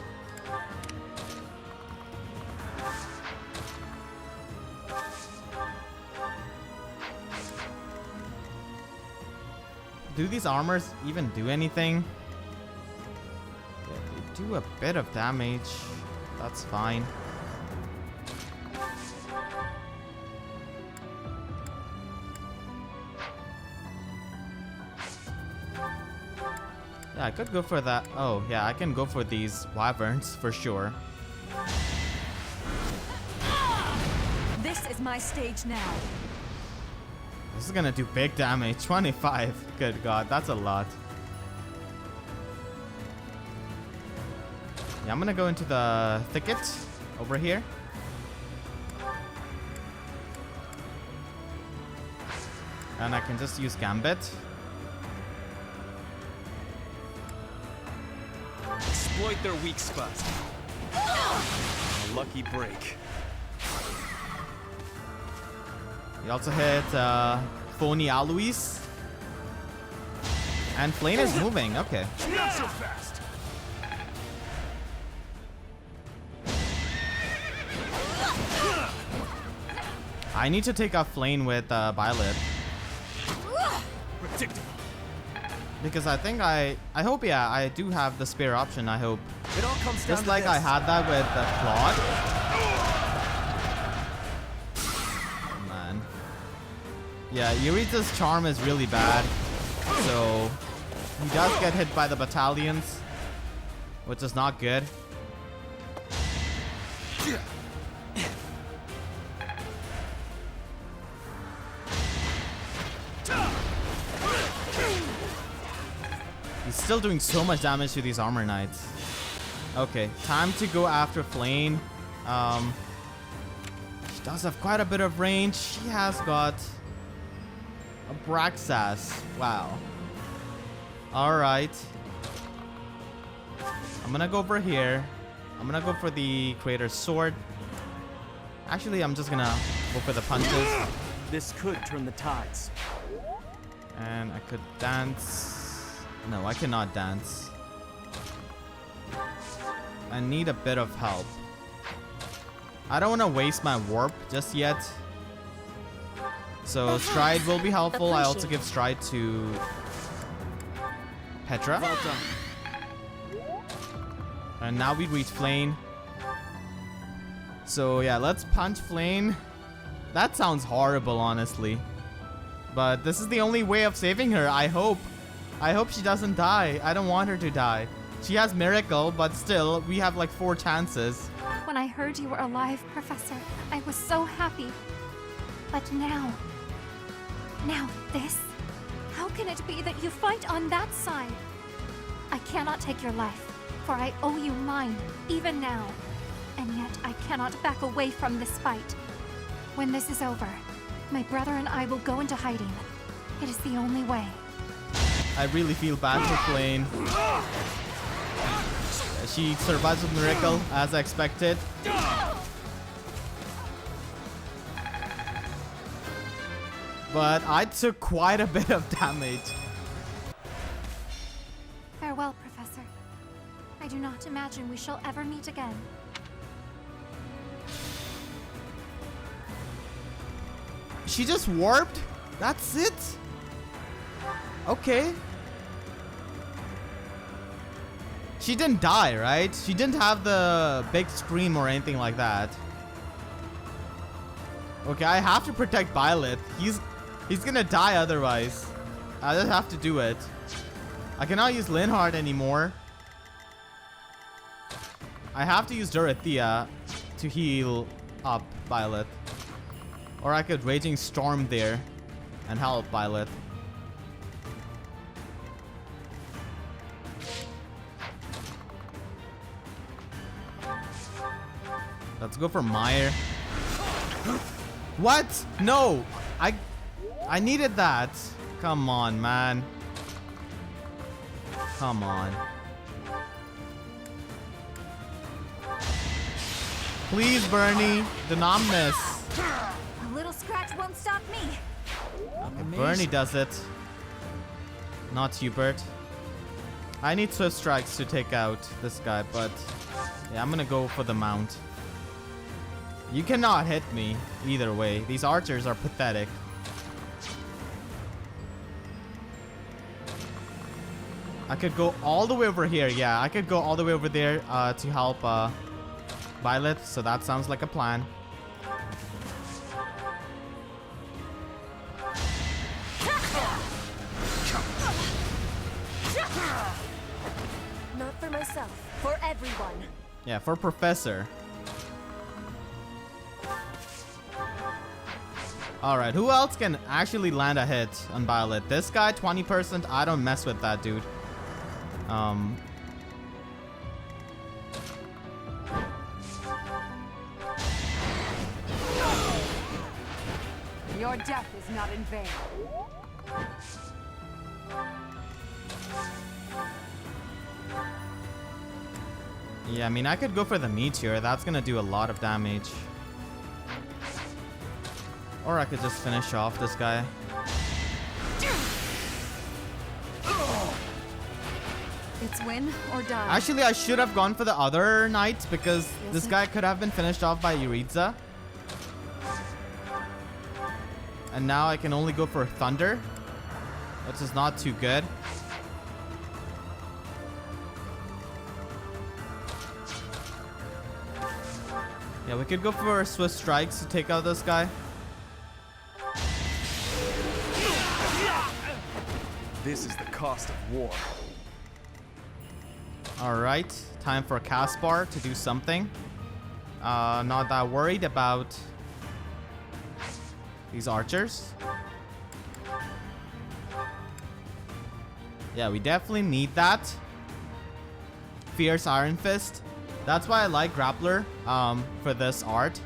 Do these armors even do anything? Yeah, they do a bit of damage. That's fine. Yeah, I could go for that. Oh, yeah, I can go for these wyverns for sure. This is my stage now. This is gonna do big damage. 25. Good God, that's a lot. Yeah, I'm gonna go into the thicket over here. And I can just use Gambit. Exploit their weak spot. A lucky break. You also hit Phony Alois. And Flayn is moving. Okay. Not so fast. I need to take off Flayn with Violet. Predictable. Because I think I hope, yeah, I do have the spare option, I hope. It all comes down Just to like this. I had that with Claude. Man. Yeah, Yurita's charm is really bad. So he does get hit by the battalions, which is not good. He's still doing so much damage to these armor knights. Okay, time to go after Flayn. She does have quite a bit of range. She has got a Braxas. Wow. Alright. I'm gonna go over here. I'm gonna go for the Creator's Sword. Actually, I'm just gonna go for the punches. This could turn the tides. And I could dance. No, I cannot dance. I need a bit of help. I don't want to waste my warp just yet. So Stride will be helpful. I also give Stride to Petra. Well done. And now we reach Flayn. So yeah, let's punch Flayn. That sounds horrible, honestly. But this is the only way of saving her, I hope. I hope she doesn't die. I don't want her to die. She has Miracle, but still, we have like 4 chances. When I heard you were alive, Professor, I was so happy. But now this? How can it be that you fight on that side? I cannot take your life, for I owe you mine, even now. And yet I cannot back away from this fight. When this is over, my brother and I will go into hiding. It is the only way. I really feel bad for Flayn. She survives with Miracle, as I expected. But I took quite a bit of damage. Farewell, Professor. I do not imagine we shall ever meet again. She just warped? That's it? Okay. She didn't die, right? She didn't have the big scream or anything like that. Okay, I have to protect Violet. He's gonna die otherwise. I just have to do it. I cannot use Linhardt anymore. I have to use Dorothea to heal up Violet. Or I could Raging Storm there and help Violet. Let's go for Meyer. What? No! I needed that. Come on, man. Come on. Please, Bernie. Do not miss. A little scratch won't stop me. Okay, Bernie does it. Not Hubert. I need Swift Strikes to take out this guy, but yeah, I'm gonna go for the mount. You cannot hit me either way. These archers are pathetic. I could go all the way over here. Yeah, I could go all the way over there to help Violet. So that sounds like a plan. everyone. Yeah, for Professor. Alright, who else can actually land a hit on Violet? This guy, 20%. I don't mess with that, dude. Your death is not in vain. Yeah, I mean, I could go for the meteor. That's gonna do a lot of damage. Or I could just finish off this guy. It's win or die. Actually, I should have gone for the other knight because this guy could have been finished off by Yuritsa. And now I can only go for Thunder, which is not too good. Yeah, we could go for Swift Strikes to take out this guy. This is the cost of war. Alright, time for Caspar to do something. Not that worried about these archers. Yeah, we definitely need that. Fierce Iron Fist. That's why I like Grappler for this art.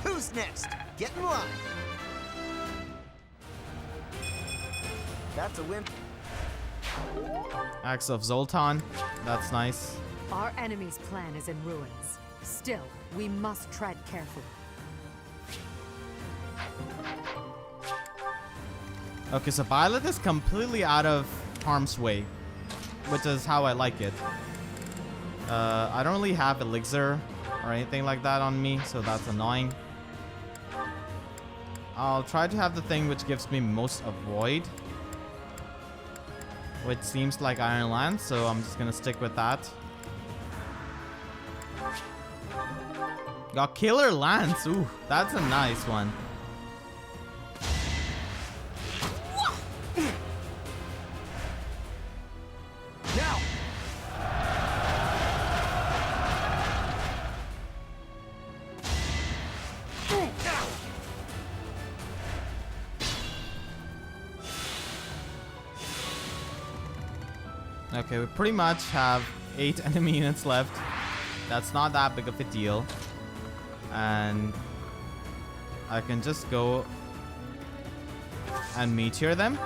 Who's next? Get in line. That's a win. Axe of Zoltan. That's nice. Our enemy's plan is in ruins. Still, we must tread carefully. Okay, so Violet is completely out of harm's way, which is how I like it. I don't really have Elixir or anything like that on me, so that's annoying. I'll try to have the thing which gives me most avoid, which seems like Iron Lance, so I'm just gonna stick with that. Got Killer Lance. Ooh, that's a nice one. Now. Okay, we pretty much have 8 enemy units left. That's not that big of a deal. And I can just go and meteor them.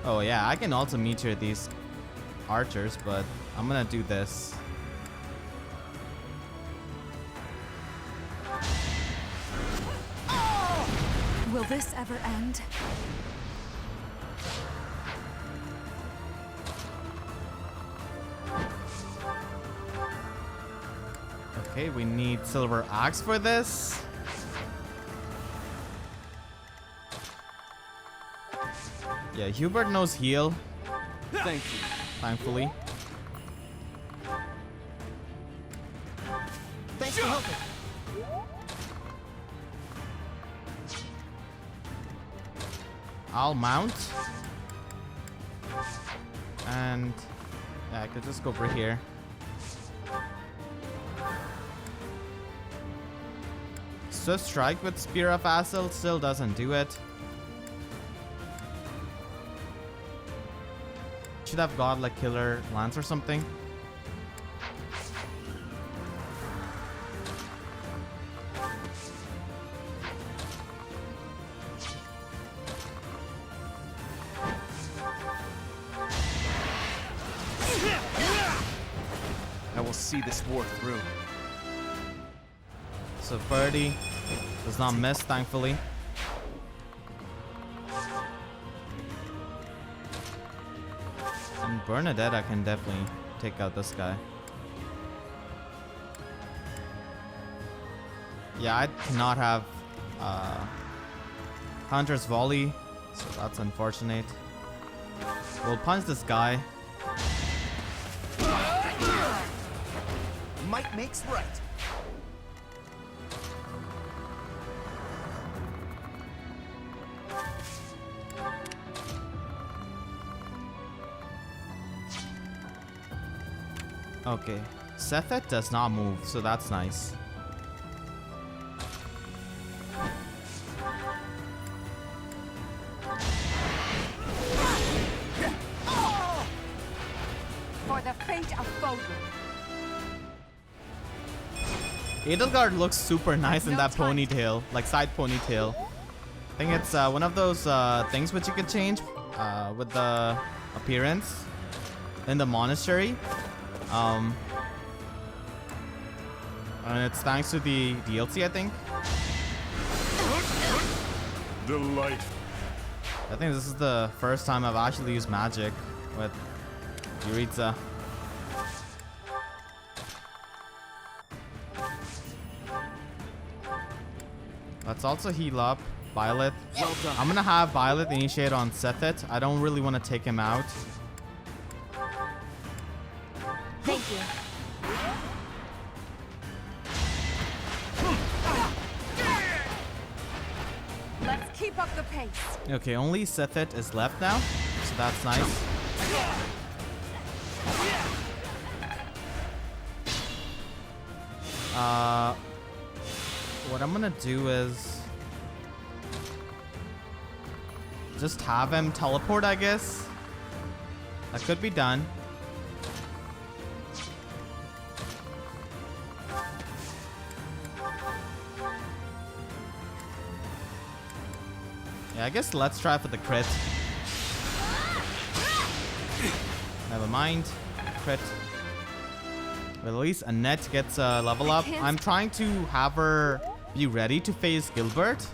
Oh yeah, I can also meteor these archers, but I'm gonna do this. Will this ever end? Okay, we need Silver Axe for this. Yeah, Hubert knows heal. Thank you. Thankfully. Thanks for helping. I'll mount. And yeah, I could just go over here. Swift Strike with Spear of Acil still doesn't do it. Should have got like Killer Lance or something. I will see this war through. So Birdie does not miss, thankfully. And Bernadette, I can definitely take out this guy. Yeah, I cannot have Hunter's Volley, so that's unfortunate. We'll punch this guy. Might makes right. Okay. Seteth does not move, so that's nice. For the fate of Fódlan. Edelgard looks super nice in that ponytail, like side ponytail. I think it's one of those things which you could change with the appearance in the monastery. And it's thanks to the DLC, I think. Delight. I think this is the first time I've actually used magic with Yuritsa. Let's also heal up Violet. Well done. I'm gonna have Violet initiate on Seteth. I don't really want to take him out. Thank you. Let's keep up the pace. Okay, only Seteth is left now, so that's nice. What I'm gonna do is just have him teleport, I guess. That could be done. Yeah, I guess let's try for the crit. Never mind. Crit. But at least Annette gets a level up. I'm trying to have her be ready to face Gilbert.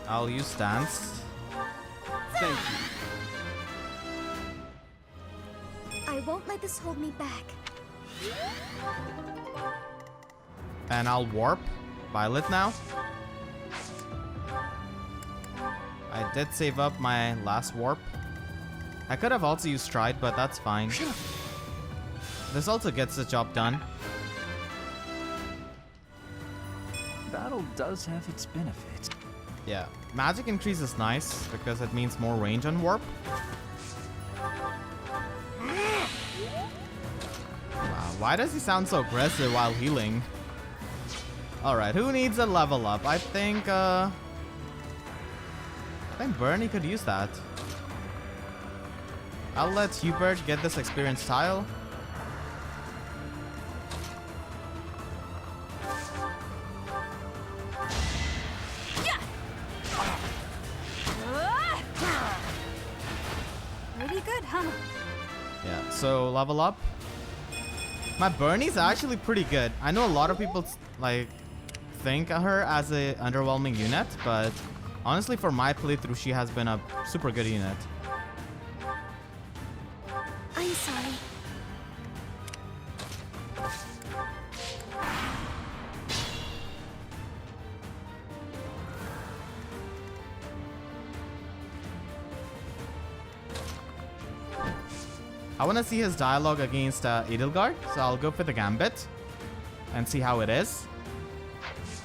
I'll use stance. Thank you. I won't let this hold me back. And I'll warp Violet now. I did save up my last warp. I could have also used Stride, but that's fine. This also gets the job done. Battle does have its benefits. Yeah, magic increase is nice because it means more range on warp. Wow, why does he sound so aggressive while healing? Alright, who needs a level up? I think Bernie could use that. I'll let Hubert get this experience tile. Pretty good, huh? Yeah, so level up. My Bernie's actually pretty good. I know a lot of people like think of her as a underwhelming unit, but honestly for my playthrough she has been a super good unit. I'm sorry. I want to see his dialogue against Edelgard, so I'll go for the Gambit and see how it is.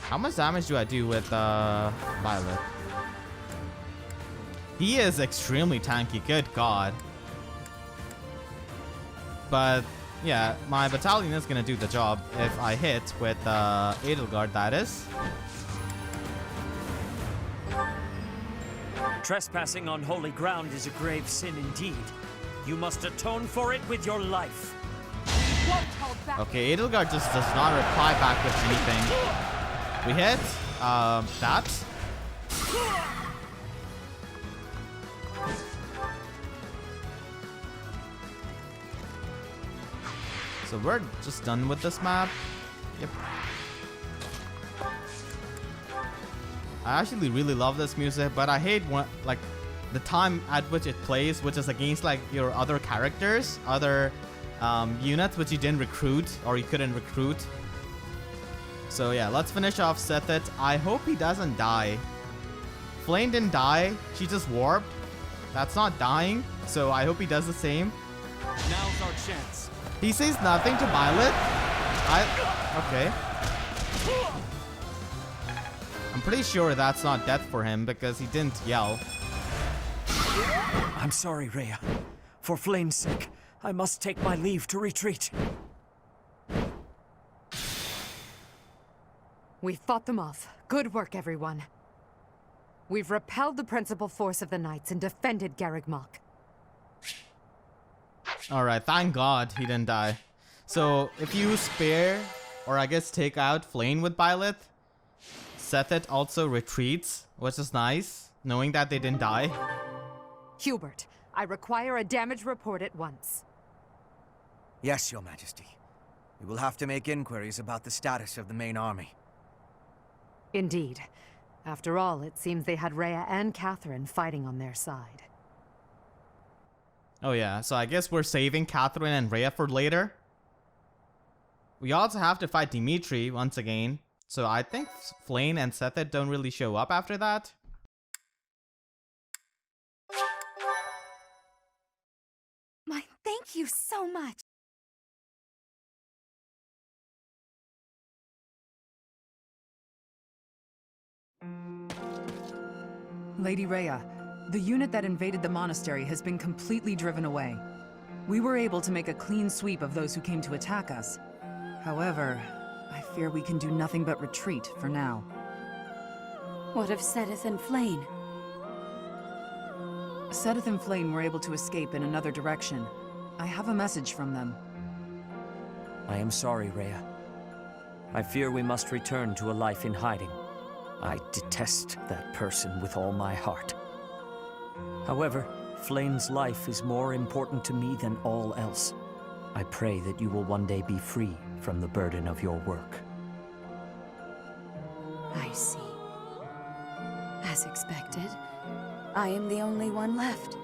How much damage do I do with Violet? He is extremely tanky, good god. But yeah, my battalion is gonna do the job if I hit with Edelgard, that is. Trespassing on holy ground is a grave sin indeed. You must atone for it with your life. Okay, Edelgard just does not reply back with anything. We hit that. So we're just done with this map. Yep. I actually really love this music, but I hate like the time at which it plays, which is against like your other characters, other units which you didn't recruit or you couldn't recruit. So yeah, let's finish off Seteth. I hope he doesn't die. Flayn didn't die, she just warped. That's not dying, so I hope he does the same. Now's our chance. He says nothing to Violet. Okay. I'm pretty sure that's not death for him because he didn't yell. I'm sorry, Rhea. For Flayn's sake, I must take my leave to retreat. We fought them off. Good work, everyone. We've repelled the principal force of the Knights and defended Garreg Mach. Alright, thank God he didn't die. So, if you spare, or I guess take out Flayn with Byleth, Seteth also retreats, which is nice, knowing that they didn't die. Hubert, I require a damage report at once. Yes, Your Majesty. We will have to make inquiries about the status of the main army. Indeed. After all, it seems they had Rhea and Catherine fighting on their side. Oh yeah, so I guess we're saving Catherine and Rhea for later. We also have to fight Dimitri once again. So I think Flayn and Seteth don't really show up after that. My thank you so much. Lady Rhea, the unit that invaded the monastery has been completely driven away. We were able to make a clean sweep of those who came to attack us. However, I fear we can do nothing but retreat for now. What of Seteth and Flayn? Seteth and Flayn were able to escape in another direction. I have a message from them. I am sorry, Rhea. I fear we must return to a life in hiding. I detest that person with all my heart. However, Flayn's life is more important to me than all else. I pray that you will one day be free from the burden of your work. I see. As expected, I am the only one left.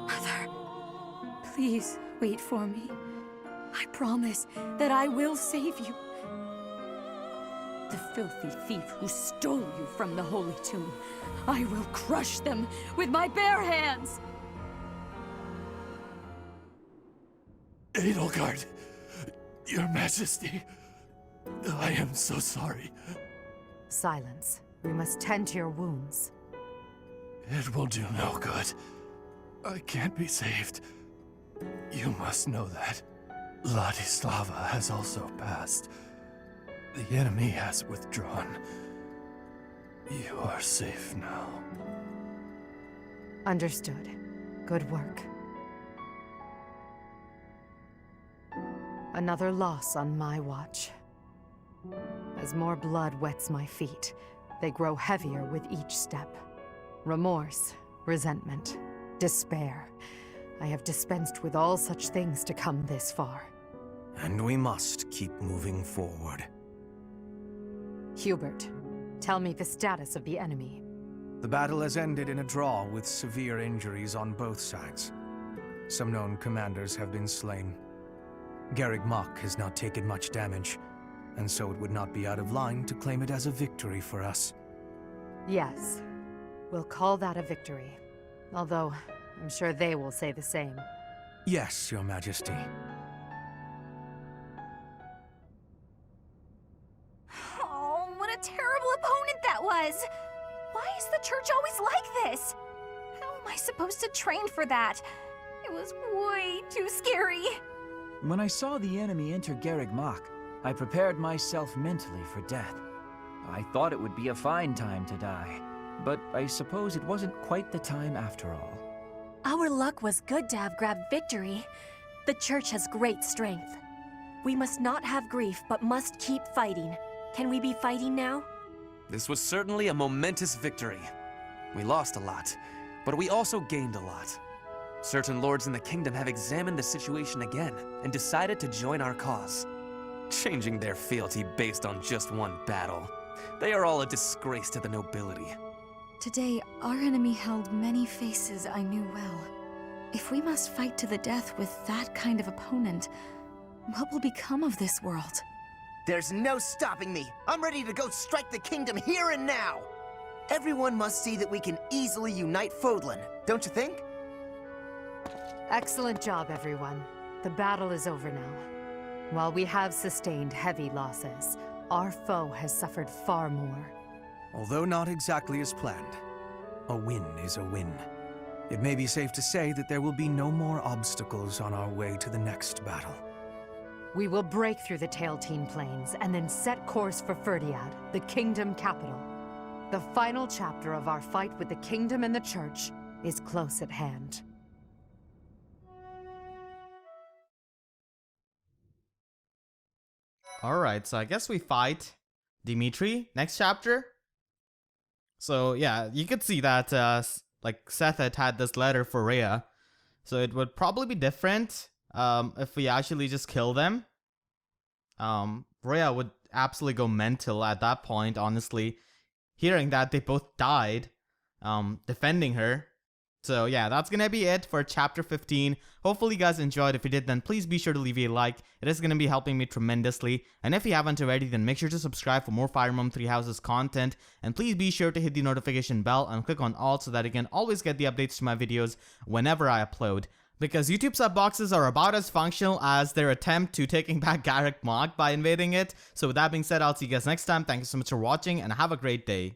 Mother, please wait for me. I promise that I will save you. The filthy thief who stole you from the Holy Tomb, I will crush them with my bare hands! Edelgard, Your Majesty, I am so sorry. Silence. We must tend to your wounds. It will do no good. I can't be saved. You must know that. Ladislava has also passed. The enemy has withdrawn. You are safe now. Understood. Good work. Another loss on my watch. As more blood wets my feet, they grow heavier with each step. Remorse, resentment, despair. I have dispensed with all such things to come this far. And we must keep moving forward. Hubert, tell me the status of the enemy. The battle has ended in a draw with severe injuries on both sides. Some known commanders have been slain. Garreg Mach has not taken much damage, and so it would not be out of line to claim it as a victory for us. Yes, we'll call that a victory. Although, I'm sure they will say the same. Yes, Your Majesty. Oh, what a terrible opponent that was! Why is the church always like this? How am I supposed to train for that? It was way too scary. When I saw the enemy enter Garreg Mach, I prepared myself mentally for death. I thought it would be a fine time to die, but I suppose it wasn't quite the time after all. Our luck was good to have grabbed victory. The church has great strength. We must not have grief, but must keep fighting. Can we be fighting now? This was certainly a momentous victory. We lost a lot, but we also gained a lot. Certain lords in the kingdom have examined the situation again and decided to join our cause, changing their fealty based on just one battle. They are all a disgrace to the nobility. Today, our enemy held many faces I knew well. If we must fight to the death with that kind of opponent, what will become of this world? There's no stopping me. I'm ready to go strike the kingdom here and now. Everyone must see that we can easily unite Fódlan, don't you think? Excellent job, everyone. The battle is over now. While we have sustained heavy losses, our foe has suffered far more. Although not exactly as planned, a win is a win. It may be safe to say that there will be no more obstacles on our way to the next battle. We will break through the Tailteen Plains and then set course for Ferdiad, the kingdom capital. The final chapter of our fight with the kingdom and the church is close at hand. Alright, so I guess we fight Dimitri next chapter. So yeah, you could see that like Seteth had this letter for Rhea. So it would probably be different if we actually just kill them. Rhea would absolutely go mental at that point, honestly. Hearing that they both died defending her. So yeah, that's gonna be it for chapter 15. Hopefully you guys enjoyed. If you did, then please be sure to leave a like. It is gonna be helping me tremendously. And if you haven't already, then make sure to subscribe for more Fire Emblem Three Houses content. And please be sure to hit the notification bell and click on all so that you can always get the updates to my videos whenever I upload. Because YouTube sub boxes are about as functional as their attempt to taking back Garreg Mach by invading it. So with that being said, I'll see you guys next time. Thank you so much for watching and have a great day.